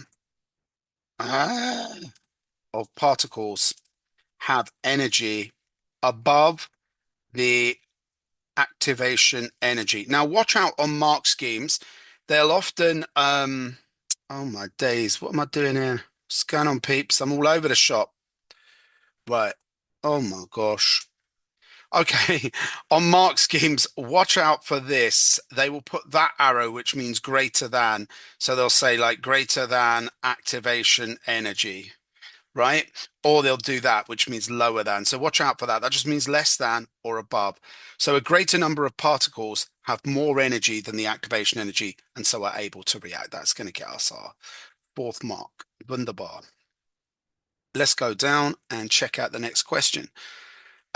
of particles have energy above the activation energy. Now, watch out on mark schemes. They'll often, oh my days, what am I doing here? Scan on peeps. I'm all over the shop. Right. Oh my gosh. Okay. On mark schemes, watch out for this. They will put that arrow, which means greater than. So they'll say like greater than activation energy, right? Or they'll do that, which means lower than. So watch out for that. That just means less than or above. So a greater number of particles have more energy than the activation energy, and so are able to react. That's going to get us our fourth mark. Wunderbar. Let's go down and check out the next question.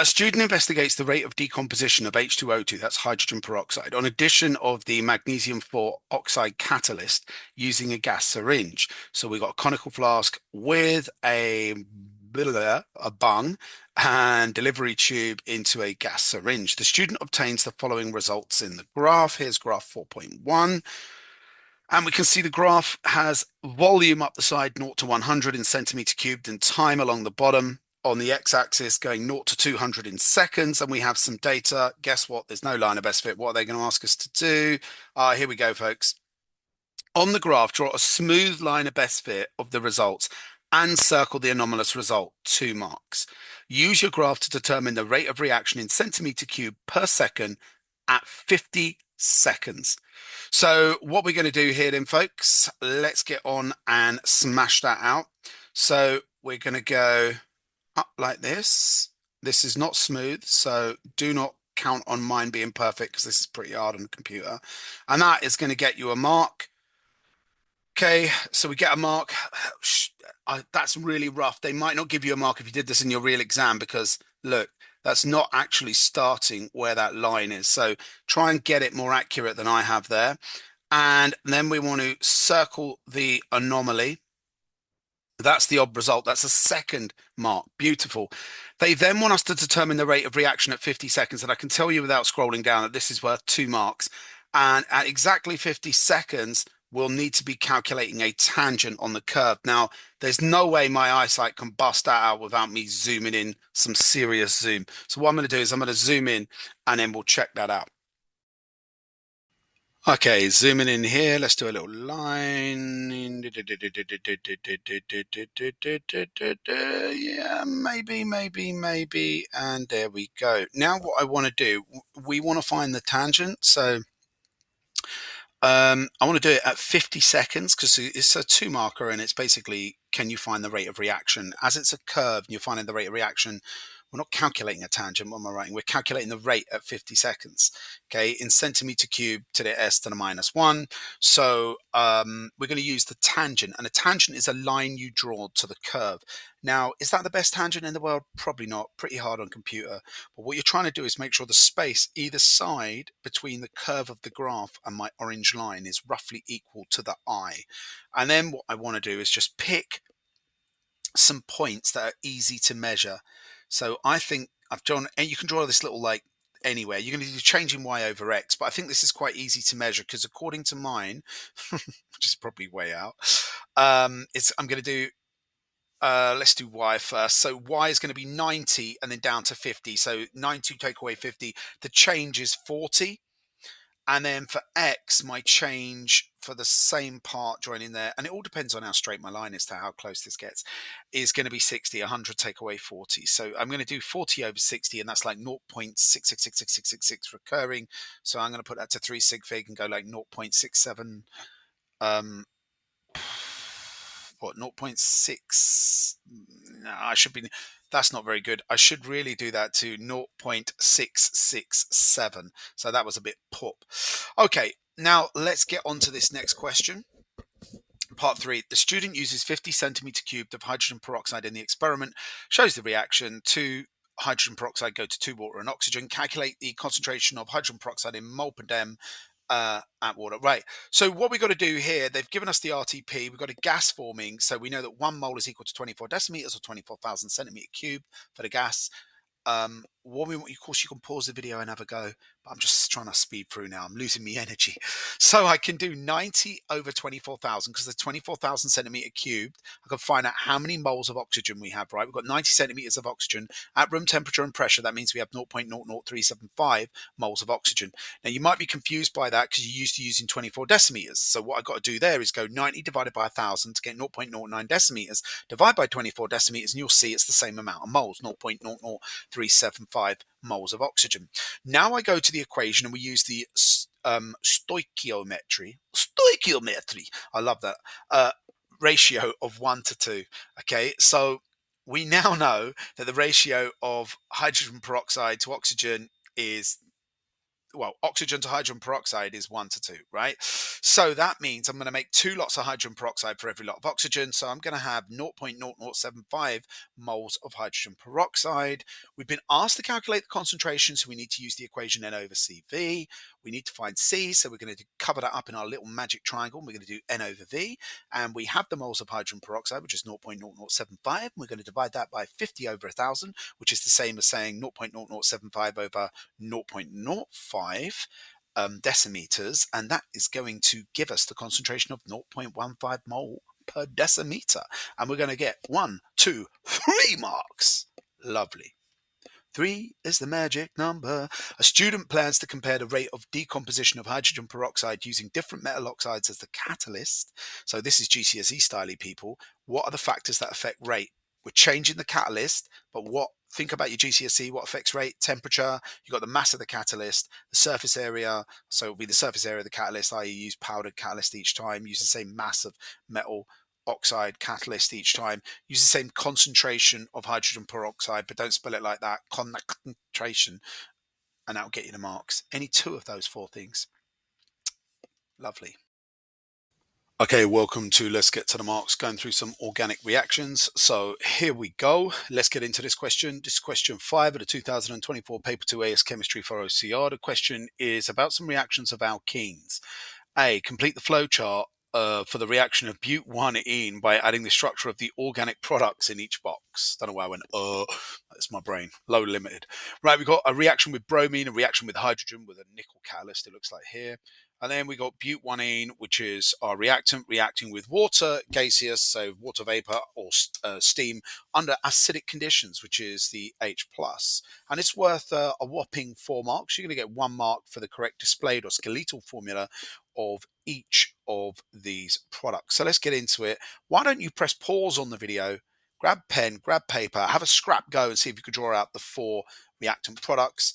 A student investigates the rate of decomposition of H2O2, that's hydrogen peroxide, on addition of the magnesium 4 oxide catalyst using a gas syringe. So we've got a conical flask with a bung and delivery tube into a gas syringe. The student obtains the following results in the graph. Here's graph 4.1. And we can see the graph has volume up the side 0 to 100 in centimeter cubed and time along the bottom on the x-axis going 0 to 200 in seconds. And we have some data. Guess what? There's no line of best fit. What are they going to ask us to do? Here we go, folks. On the graph, draw a smooth line of best fit of the results and circle the anomalous result, 2 marks. Use your graph to determine the rate of reaction in centimeter cubed per second at 50 seconds. So what we're going to do here then, folks, let's get on and smash that out. So we're going to go up like this. This is not smooth, so do not count on mine being perfect because this is pretty hard on the computer. And that is going to get you a mark. Okay, so we get a mark. That's really rough. They might not give you a mark if you did this in your real exam because, look, that's not actually starting where that line is. So try and get it more accurate than I have there. And then we want to circle the anomaly. That's the odd result. That's a second mark. Beautiful. They then want us to determine the rate of reaction at 50 seconds. And I can tell you without scrolling down that this is worth 2 marks. And at exactly 50 seconds, we'll need to be calculating a tangent on the curve. Now, there's no way my eyesight can bust that out without me zooming in some serious zoom. So what I'm going to do is I'm going to zoom in and then we'll check that out. Okay, zooming in here. Let's do a little line. Yeah, maybe. And there we go. Now, what I want to do, we want to find the tangent. So I want to do it at 50 seconds because it's a two marker and it's basically can you find the rate of reaction? As it's a curve and you're finding the rate of reaction, we're not calculating a tangent. What am I writing? We're calculating the rate at 50 seconds. Okay, in centimeter cubed to the s to the -1. So we're going to use the tangent, and a tangent is a line you draw to the curve. Now, is that the best tangent in the world? Probably not. Pretty hard on computer. But what you're trying to do is make sure the space either side between the curve of the graph and my orange line is roughly equal to the eye. And then what I want to do is just pick some points that are easy to measure. So I think I've drawn, and you can draw this little like anywhere. You're going to do changing y over x, but I think this is quite easy to measure because according to mine, which is probably way out, I'm going to do let's do y first. So y is going to be 90 and then down to 50. So 90 take away 50. The change is 40. And then for x, my change for the same part joining there, and it all depends on how straight my line is to how close this gets, is going to be 60. 100 take away 40. So I'm going to do 40 over 60, and that's like 0.666666 recurring. So I'm going to put that to 3 sig fig and go like 0.67. Um, what 0.6, no, I should be, that's not very good. I should really do that to 0.667. So that was a bit poor. Okay, now let's get on to this next question. Part 3, the student uses 50 centimeter cubed of hydrogen peroxide in the experiment, shows the reaction to hydrogen peroxide go to 2 water and oxygen. Calculate the concentration of hydrogen peroxide in mole per dem at water. Right. So what we've got to do here, they've given us the RTP. We've got a gas forming. So we know that 1 mole is equal to 24 decimeters or 24,000 centimeter cubed for the gas. What we want, of course, you can pause the video and have a go, but I'm just trying to speed through now. I'm losing me energy. So I can do 90 over 24,000 because there's 24,000 centimeter cubed. I can find out how many moles of oxygen we have, right? We've got 90 centimeters of oxygen at room temperature and pressure. That means we have 0.00375 moles of oxygen. Now you might be confused by that because you're used to using 24 decimeters. So what I've got to do there is go 90 divided by 1,000 to get 0.09 decimeters, divide by 24 decimeters, and you'll see it's the same amount of moles, 0.00375 moles of oxygen. Now I go to the equation and we use the stoichiometry. I love that. Ratio of 1 to 2. Okay, so we now know that the ratio of hydrogen peroxide to oxygen is, well, oxygen to hydrogen peroxide is 1 to 2, right? So that means I'm going to make 2 lots of hydrogen peroxide for every lot of oxygen. So I'm going to have 0.0075 moles of hydrogen peroxide. We've been asked to calculate the concentration, so we need to use the equation N over CV. We need to find C, so we're going to cover that up in our little magic triangle. We're going to do N over V, and we have the moles of hydrogen peroxide, which is 0.0075. We're going to divide that by 50 over 1,000, which is the same as saying 0.0075 over 0.05 decimeters, and that is going to give us the concentration of 0.15 mole per decimeter. And we're going to get 1, 2, 3 marks. Lovely. 3 is the magic number. A student plans to compare the rate of decomposition of hydrogen peroxide using different metal oxides as the catalyst. So this is GCSE style, people. What are the factors that affect rate? We're changing the catalyst, but what? Think about your GCSE. What affects rate? Temperature. You've got the mass of the catalyst, the surface area. So it'll be the surface area of the catalyst, i.e. use powdered catalyst each time. Use the same mass of metal oxide catalyst each time. Use the same concentration of hydrogen peroxide, but don't spell it like that. Concentration, and that'll get you the marks. Any 2 of those 4 things. Lovely. Okay, welcome to Let's Get to the Marks, going through some organic reactions. So here we go. Let's get into this question. This is question 5 of the 2024 Paper 2 AS Chemistry for OCR. The question is about some reactions of alkenes. A, complete the flow chart for the reaction of but1-ene by adding the structure of the organic products in each box. Don't know why I went, it's my brain, low limited. Right, we've got a reaction with bromine, a reaction with hydrogen with a nickel catalyst, it looks like here. And then we got butanene, which is our reactant reacting with water, gaseous, so water vapor or steam under acidic conditions, which is the H plus. And it's worth a whopping 4 marks. You're going to get 1 mark for the correct displayed or skeletal formula of each of these products. So let's get into it. Why don't you press pause on the video, grab pen, grab paper, have a scrap go and see if you can draw out the 4 reactant products.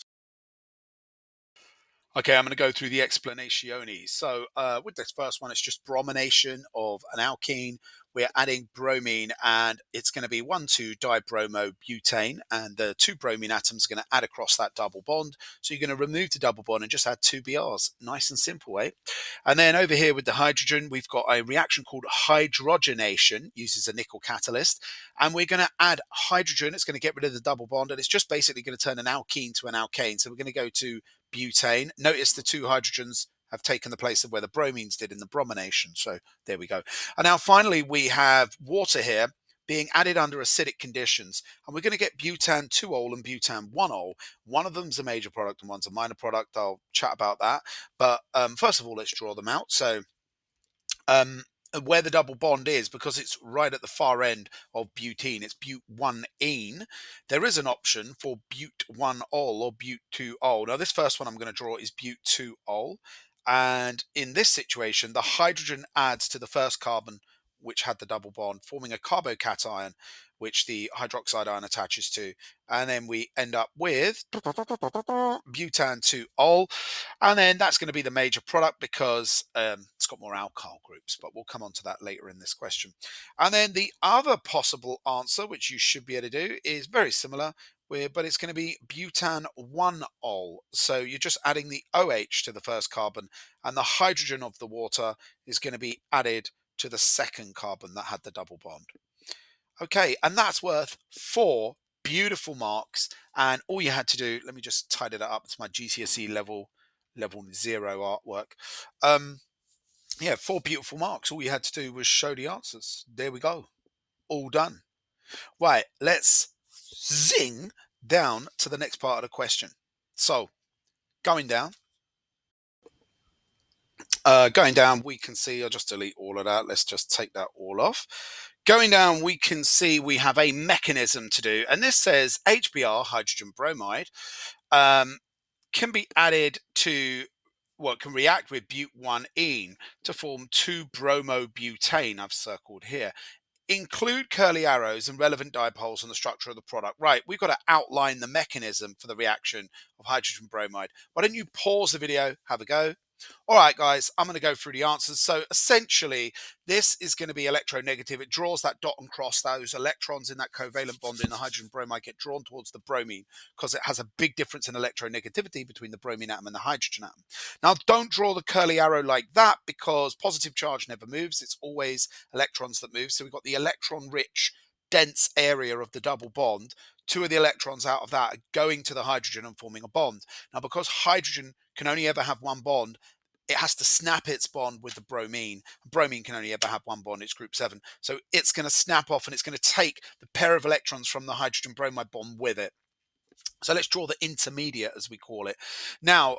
Okay, I'm going to go through the explanations. So with this first one, it's just bromination of an alkene. We're adding bromine, and it's going to be 1,2-dibromobutane, and the 2 bromine atoms are going to add across that double bond. So you're going to remove the double bond and just add 2 Brs. Nice and simple, eh? And then over here with the hydrogen, we've got a reaction called hydrogenation, uses a nickel catalyst, and we're going to add hydrogen. It's going to get rid of the double bond, and it's just basically going to turn an alkene to an alkane. So we're going to go to butane. Notice the 2 hydrogens have taken the place of where the bromines did in the bromination. So there we go. And now finally, we have water here being added under acidic conditions. And we're going to get butan 2-ol and butan 1-ol. One of them's a major product and one's a minor product. I'll chat about that. But first of all, let's draw them out. So where the double bond is, because it's right at the far end of butene, it's but1-ene. There is an option for but1-ol or but2-ol. Now, this first one I'm going to draw is but2-ol. And in this situation, the hydrogen adds to the first carbon, which had the double bond, forming a carbocation, which the hydroxide ion attaches to. And then we end up with butan 2-ol. And then that's going to be the major product because it's got more alkyl groups, but we'll come on to that later in this question. And then the other possible answer, which you should be able to do, is very similar, but it's going to be butan 1-ol. So you're just adding the OH to the first carbon, and the hydrogen of the water is going to be added to the second carbon that had the double bond. Okay, and that's worth 4 beautiful marks. And all you had to do, let me just tidy that up. It's my GCSE level 0 artwork. Yeah, 4 beautiful marks. All you had to do was show the answers. There we go. All done. Right, let's zing down to the next part of the question. So, going down, we can see, I'll just delete all of that. Let's just take that all off. Going down, we can see we have a mechanism to do, and this says HBr, hydrogen bromide, can be added to, well, can react with but1-ene to form 2-bromobutane. I've circled here. Include curly arrows and relevant dipoles on the structure of the product. Right, we've got to outline the mechanism for the reaction of hydrogen bromide. Why don't you pause the video, have a go? All right, guys, I'm going to go through the answers. So essentially, this is going to be electronegative. It draws that dot and cross. Those electrons in that covalent bond in the hydrogen bromide get drawn towards the bromine because it has a big difference in electronegativity between the bromine atom and the hydrogen atom. Now, don't draw the curly arrow like that because positive charge never moves. It's always electrons that move. So we've got the electron-rich, dense area of the double bond. 2 of the electrons out of that are going to the hydrogen and forming a bond. Now, because hydrogen can only ever have 1 bond, it has to snap its bond with the bromine. Bromine can only ever have 1 bond. It's group 7. So it's going to snap off and it's going to take the pair of electrons from the hydrogen bromide bond with it. So let's draw the intermediate, as we call it. Now,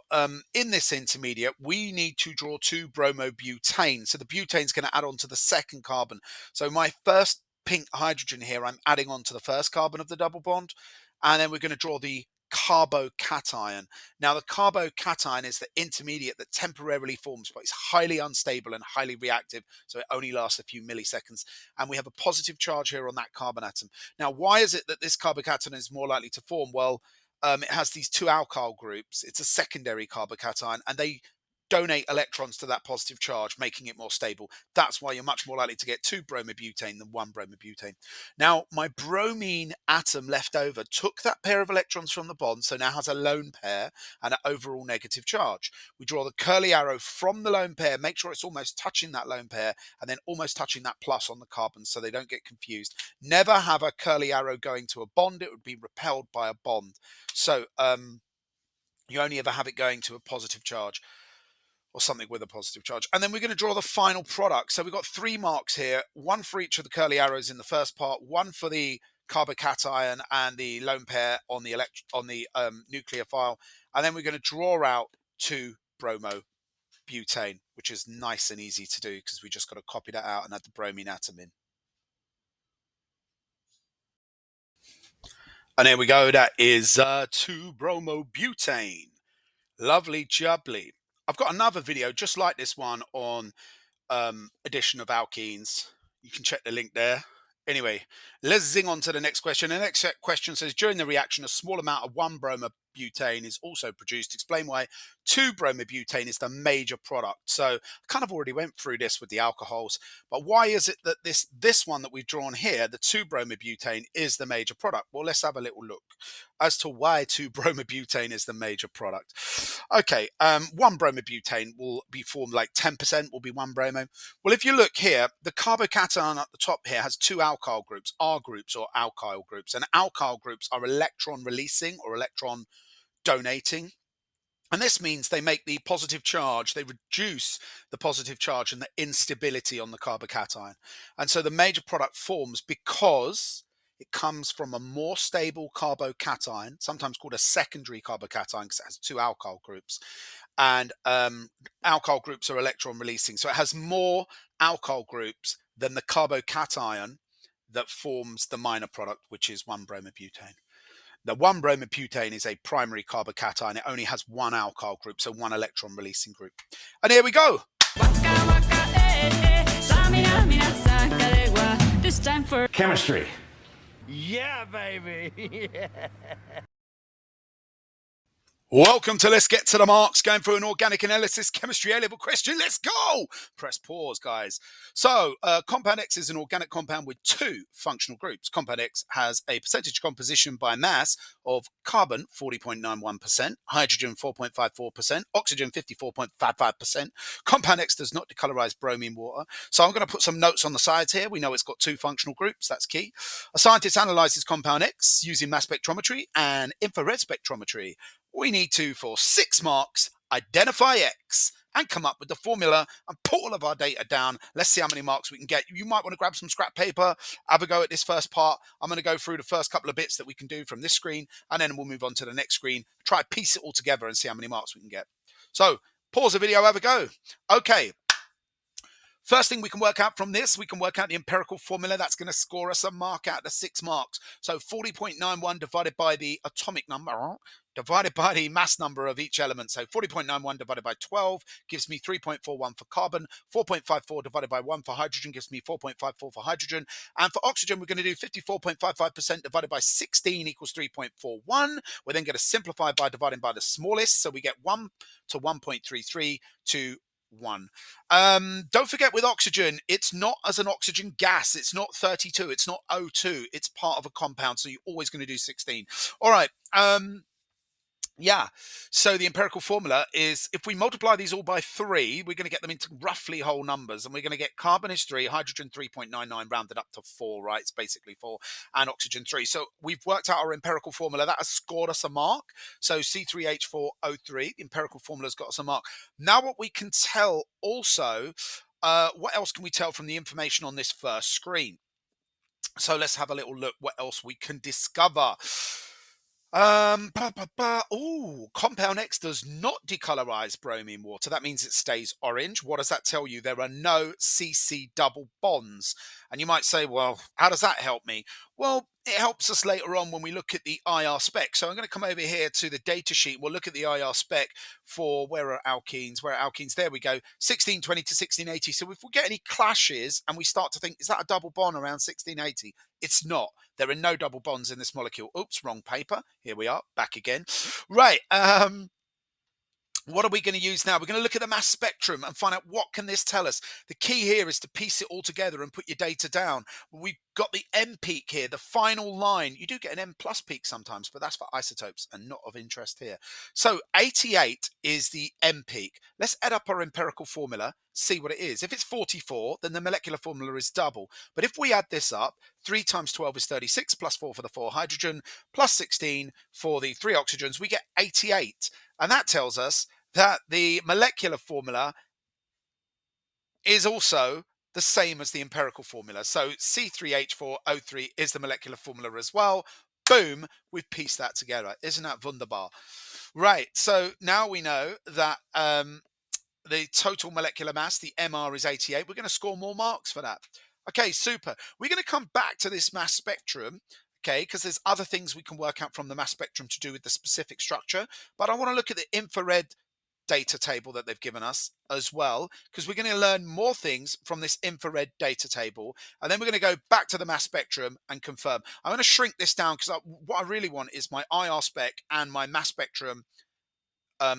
in this intermediate, we need to draw 2-bromobutane. So the butane is going to add on to the second carbon. So my first pink hydrogen here, I'm adding on to the first carbon of the double bond. And then we're going to draw the carbocation. Now, the carbocation is the intermediate that temporarily forms, but it's highly unstable and highly reactive, so it only lasts a few milliseconds. And we have a positive charge here on that carbon atom. Now, why is it that this carbocation is more likely to form? Well, it has these 2 alkyl groups. It's a secondary carbocation, and they donate electrons to that positive charge, making it more stable. That's why you're much more likely to get 2-bromobutane than 1-bromobutane. Now, my bromine atom left over took that pair of electrons from the bond, so now has a lone pair and an overall negative charge. We draw the curly arrow from the lone pair, make sure it's almost touching that lone pair, and then almost touching that plus on the carbon so they don't get confused. Never have a curly arrow going to a bond. It would be repelled by a bond. So you only ever have it going to a positive charge or something with a positive charge. And then we're going to draw the final product. So we've got 3 marks here, 1 for each of the curly arrows in the first part, 1 for the carbocation and the lone pair on the nucleophile, and then we're going to draw out 2-bromobutane, which is nice and easy to do because we just got to copy that out and add the bromine atom in. And there we go. That is 2-bromobutane. Lovely jubbly. I've got another video just like this one on addition of alkenes. You can check the link there. Anyway, let's zing on to the next question. The next question says, during the reaction, a small amount of 1-bromobutane is also produced. Explain why 2-bromobutane is the major product. So I kind of already went through this with the alcohols, but why is it that this one that we've drawn here, the 2-bromobutane, is the major product? Well, let's have a little look as to why 2-bromobutane is the major product. Okay, 1-bromobutane will be formed like 10% will be 1-bromo. Well, if you look here, the carbocation at the top here has 2 alkyl groups, R groups or alkyl groups, and alkyl groups are electron releasing or electron donating. And this means they make the positive charge, they reduce the positive charge and the instability on the carbocation. And so the major product forms because it comes from a more stable carbocation, sometimes called a secondary carbocation because it has 2 alkyl groups. And alkyl groups are electron releasing. So it has more alkyl groups than the carbocation that forms the minor product, which is 1-bromobutane. The 1-bromobutane is a primary carbocation. It only has 1 alkyl group, so 1 electron releasing group. And here we go. This time for chemistry. Yeah, baby. Yeah. Welcome to Let's Get to the Marks, going through an organic analysis chemistry A-level question. Let's go! Press pause, guys. So, compound X is an organic compound with 2 functional groups. Compound X has a percentage composition by mass of carbon, 40.91%, hydrogen, 4.54%, oxygen, 54.55%. Compound X does not decolorize bromine water. So I'm going to put some notes on the sides here. We know it's got 2 functional groups. That's key. A scientist analyzes compound X using mass spectrometry and infrared spectrometry. We need to, for 6 marks, identify X and come up with the formula and put all of our data down. Let's see how many marks we can get. You might want to grab some scrap paper, have a go at this first part. I'm going to go through the first couple of bits that we can do from this screen, and then we'll move on to the next screen, try to piece it all together and see how many marks we can get. So pause the video, have a go. Okay. First thing we can work out from this, we can work out the empirical formula that's going to score us a mark out of 6 marks. So 40.91 divided by the atomic number divided by the mass number of each element. So 40.91 divided by 12 gives me 3.41 for carbon. 4.54 divided by 1 for hydrogen gives me 4.54 for hydrogen. And for oxygen, we're going to do 54.55% divided by 16 equals 3.41. We're then going to simplify by dividing by the smallest. So we get 1 to 1.33 to 1. Don't forget with oxygen, it's not as an oxygen gas. It's not 32. It's not O2. It's part of a compound. So you're always going to do 16. All right. Yeah, so the empirical formula is if we multiply these all by 3, we're going to get them into roughly whole numbers, and we're going to get carbon is 3, hydrogen 3.99 rounded up to 4, right? It's basically 4, and oxygen 3. So we've worked out our empirical formula. That has scored us a mark. So C3H4O3, the empirical formula's got us a mark. Now what we can tell also, what else can we tell from the information on this first screen? So let's have a little look what else we can discover. Compound X does not decolorize bromine water. That means it stays orange. What does that tell you? There are no CC double bonds. And you might say, well, how does that help me? Well, it helps us later on when we look at the IR spec. So I'm going to come over here to the data sheet. We'll look at the IR spec for where are alkenes? Where are alkenes? There we go. 1620 to 1680. So if we get any clashes and we start to think, is that a double bond around 1680? It's not. There are no double bonds in this molecule. Oops, wrong paper. Here we are, back again. Right. What are we going to use now? We're going to look at the mass spectrum and find out what can this tell us. The key here is to piece it all together and put your data down. We've got the M peak here, the final line. You do get an M plus peak sometimes, but that's for isotopes and not of interest here. So 88 is the M peak. Let's add up our empirical formula, see what it is. If it's 44, then the molecular formula is double. But if we add this up, 3 times 12 is 36, plus 4 for the 4 hydrogen, plus 16 for the 3 oxygens, we get 88. And that tells us that the molecular formula is also the same as the empirical formula. So C3H4O3 is the molecular formula as well. Boom, we've pieced that together. Isn't that wunderbar? Right, so now we know that the total molecular mass, the MR, is 88. We're going to score more marks for that. Okay, super. We're going to come back to this mass spectrum, okay, because there's other things we can work out from the mass spectrum to do with the specific structure. But I want to look at the infrared data table that they've given us as well, because we're going to learn more things from this infrared data table, and then we're going to go back to the mass spectrum and confirm. I'm going to shrink this down because what I really want is my IR spec and my mass spectrum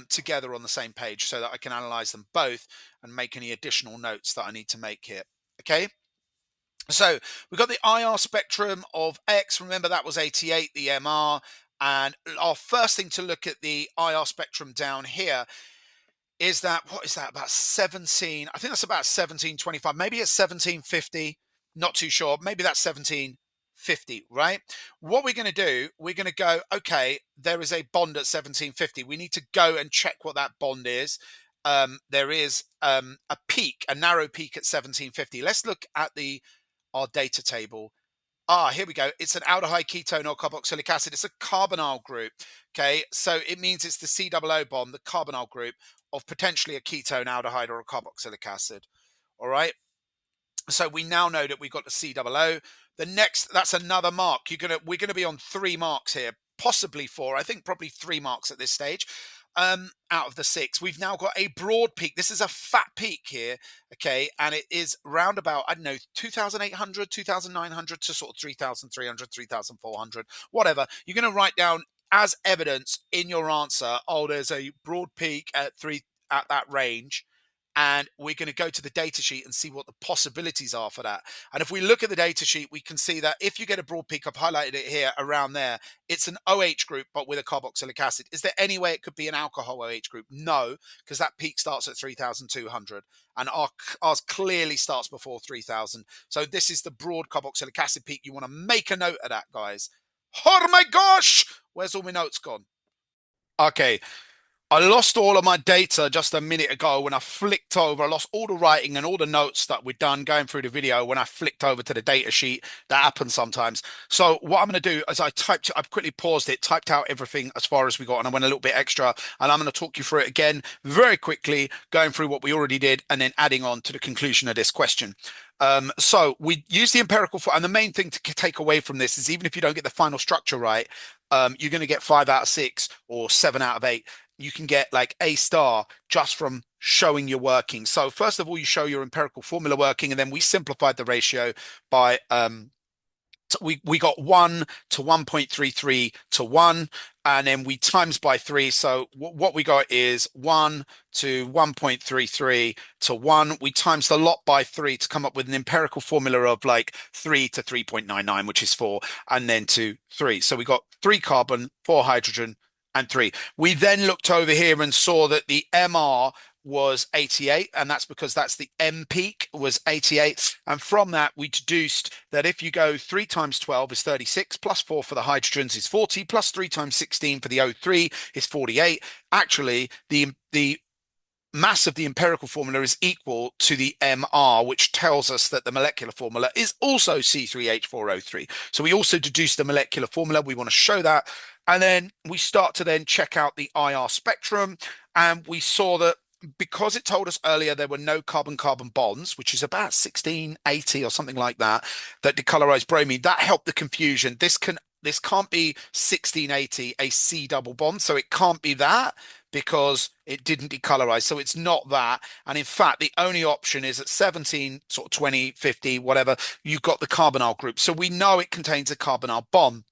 together on the same page so that I can analyze them both and make any additional notes that I need to make here. Okay. So we've got the IR spectrum of X. Remember that was 88, the MR. And our first thing to look at the IR spectrum down here is that, what is that, about 17? I think that's about 1725. Maybe it's 1750. Not too sure. Maybe that's 1750, right? What we're going to do, we're going to go, okay, there is a bond at 1750. We need to go and check what that bond is. There is a peak, a narrow peak at 1750. Let's look at our data table. Here we go. It's an aldehyde ketone or carboxylic acid. It's a carbonyl group. Okay, so it means it's the COO bond, the carbonyl group of potentially a ketone, aldehyde, or a carboxylic acid. All right. So we now know that we've got the COO. The next, that's another mark. We're gonna be on 3 marks here, possibly 4. I think probably 3 marks at this stage. Out of the 6, we've now got a broad peak. This is a fat peak here, okay, and it is round about, I don't know, 2,800, 2,900 to sort of 3,300, 3,400, whatever. You're going to write down as evidence in your answer, oh, there's a broad peak at that range, and we're going to go to the data sheet and see what the possibilities are for that. And if we look at the data sheet, we can see that if you get a broad peak, I've highlighted it here around there, it's an OH group, but with a carboxylic acid. Is there any way it could be an alcohol OH group? No, because that peak starts at 3,200 and ours clearly starts before 3,000. So this is the broad carboxylic acid peak. You want to make a note of that, guys. Oh my gosh, where's all my notes gone? Okay, I lost all of my data just a minute ago when I flicked over. I lost all the writing and all the notes that we'd done going through the video when I flicked over to the data sheet. That happens sometimes. So what I'm going to do is I've quickly paused it, typed out everything as far as we got, and I went a little bit extra. And I'm going to talk you through it again very quickly, going through what we already did and then adding on to the conclusion of this question. So we use the empirical, and the main thing to take away from this is even if you don't get the final structure right, you're going to get 5 out of 6 or 7 out of 8. You can get like A star just from showing your working. So first of all, you show your empirical formula working, and then we simplified the ratio by we got 1 to 1.33 to 1, and then we times by 3. So what we got is 1 to 1.33 to 1. We times the lot by 3 to come up with an empirical formula of like 3 to 3.99, which is 4, and then to 3. So we got 3 carbon, 4 hydrogen, and 3. We then looked over here and saw that the MR was 88, and that's because that's the M peak was 88. And from that, we deduced that if you go 3 times 12 is 36, plus 4 for the hydrogens is 40, plus 3 times 16 for the O3 is 48. Actually, the mass of the empirical formula is equal to the MR, which tells us that the molecular formula is also C3H4O3. So we also deduce the molecular formula. We want to show that. And then we start to then check out the IR spectrum. And we saw that because it told us earlier there were no carbon-carbon bonds, which is about 1680 or something like that, that decolorized bromine, that helped the confusion. This can't be 1680, a C double bond. So it can't be that, because it didn't decolorize. So it's not that. And in fact, the only option is at 17, sort of 20, 50, whatever, you've got the carbonyl group. So we know it contains a carbonyl bond.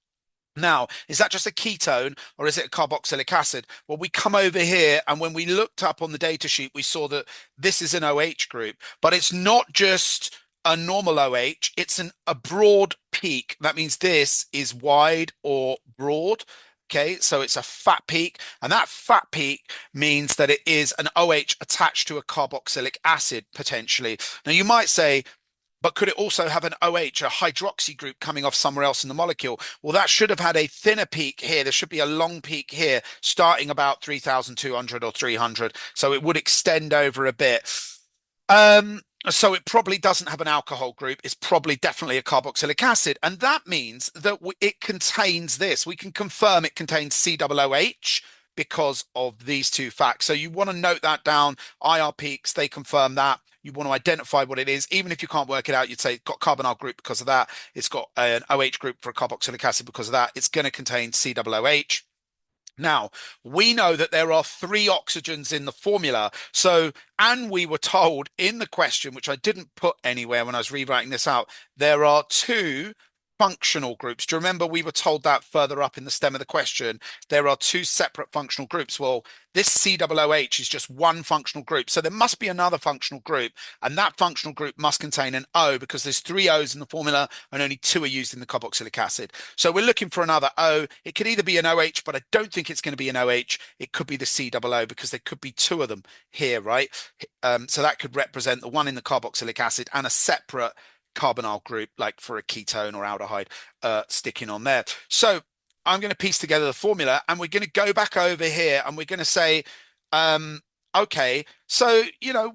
Now, is that just a ketone or is it a carboxylic acid? Well, we come over here, and when we looked up on the data sheet, we saw that this is an OH group, but it's not just a normal OH, it's a broad peak. That means this is wide or broad. Okay, so it's a fat peak, and that fat peak means that it is an OH attached to a carboxylic acid potentially. Now, you might say, but could it also have an OH, a hydroxy group coming off somewhere else in the molecule? Well, that should have had a thinner peak here. There should be a long peak here starting about 3,200 or 300. So it would extend over a bit. So it probably doesn't have an alcohol group. It's probably definitely a carboxylic acid. And that means that it contains this. We can confirm it contains COOH because of these two facts. So you want to note that down. IR peaks, they confirm that. You want to identify what it is. Even if you can't work it out, you'd say it's got carbonyl group because of that. It's got an OH group for a carboxylic acid because of that. It's going to contain COOH. Now, we know that there are three oxygens in the formula. So, and we were told in the question, which I didn't put anywhere when I was rewriting this out, there are two functional groups. Do you remember we were told that further up in the stem of the question? There are two separate functional groups. Well, this COOH is just one functional group. So there must be another functional group, and that functional group must contain an O because there's three O's in the formula and only two are used in the carboxylic acid. So we're looking for another O. It could either be an OH, but I don't think it's going to be an OH. It could be the COO because there could be two of them here, right? So that could represent the one in the carboxylic acid and a separate carbonyl group, like for a ketone or aldehyde, sticking on there. So I'm going to piece together the formula and we're going to go back over here and we're going to say, okay, so,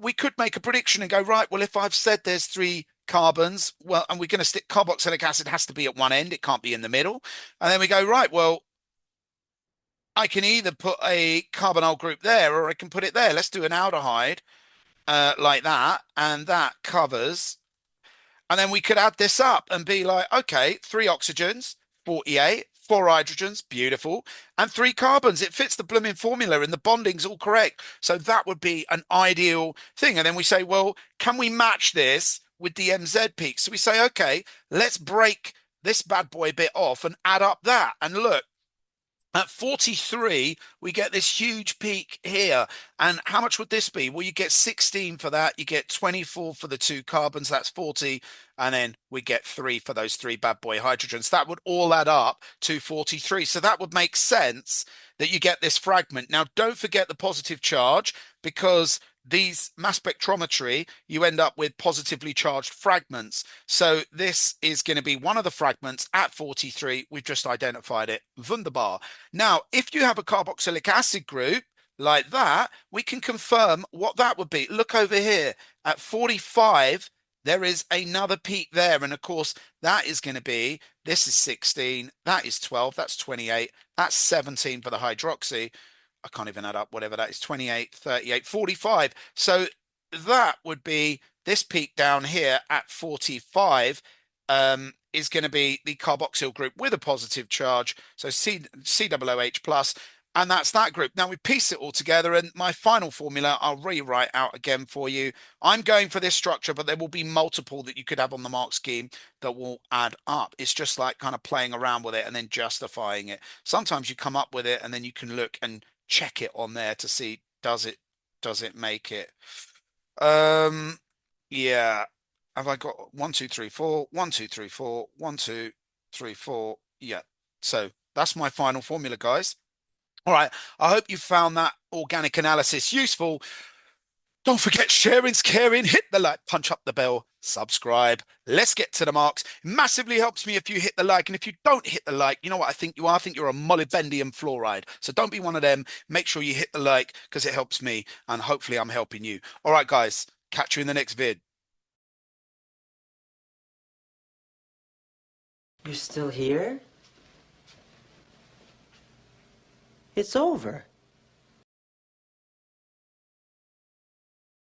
we could make a prediction and go, right, well, if I've said there's three carbons, well, and we're going to stick carboxylic acid has to be at one end, it can't be in the middle. And then we go, right, well, I can either put a carbonyl group there or I can put it there. Let's do an aldehyde like that, and that covers. And then we could add this up and be like, okay, three oxygens, 48, four hydrogens, beautiful, and three carbons. It fits the blooming formula and the bonding's all correct. So that would be an ideal thing. And then we say, well, can we match this with the MZ peak? So we say, okay, let's break this bad boy bit off and add up that. And look, at 43, we get this huge peak here. And how much would this be? Well, you get 16 for that. You get 24 for the two carbons. That's 40. And then we get 3 for those 3 bad boy hydrogens. That would all add up to 43. So that would make sense that you get this fragment. Now, don't forget the positive charge because these mass spectrometry, you end up with positively charged fragments. So this is going to be one of the fragments at 43. We've just identified it. Wunderbar. Now, if you have a carboxylic acid group like that, we can confirm what that would be. Look over here at 45. There is another peak there. And of course, that is going to be, this is 16, that is 12, that's 28, that's 17 for the hydroxy. I can't even add up whatever that is, 28, 38, 45. So that would be this peak down here at 45 is going to be the carboxyl group with a positive charge. So COOH plus, and that's that group. Now we piece it all together and my final formula, I'll rewrite out again for you. I'm going for this structure, but there will be multiple that you could have on the mark scheme that will add up. It's just like kind of playing around with it and then justifying it. Sometimes you come up with it and then you can look and check it on there to see does it make it. Yeah, have I got 1 2 3 4 1 2 3 4 1 2 3 4? Yeah, so that's my final formula, guys. All right, I hope you found that organic analysis useful. Don't forget, sharing's caring. Hit the like, punch up the bell, subscribe. Let's get to the marks. It massively helps me if you hit the like. And if you don't hit the like, you know what I think you are? I think you're a molybdenum fluoride. So don't be one of them. Make sure you hit the like because it helps me. And hopefully I'm helping you. All right, guys. Catch you in the next vid. You're still here? It's over.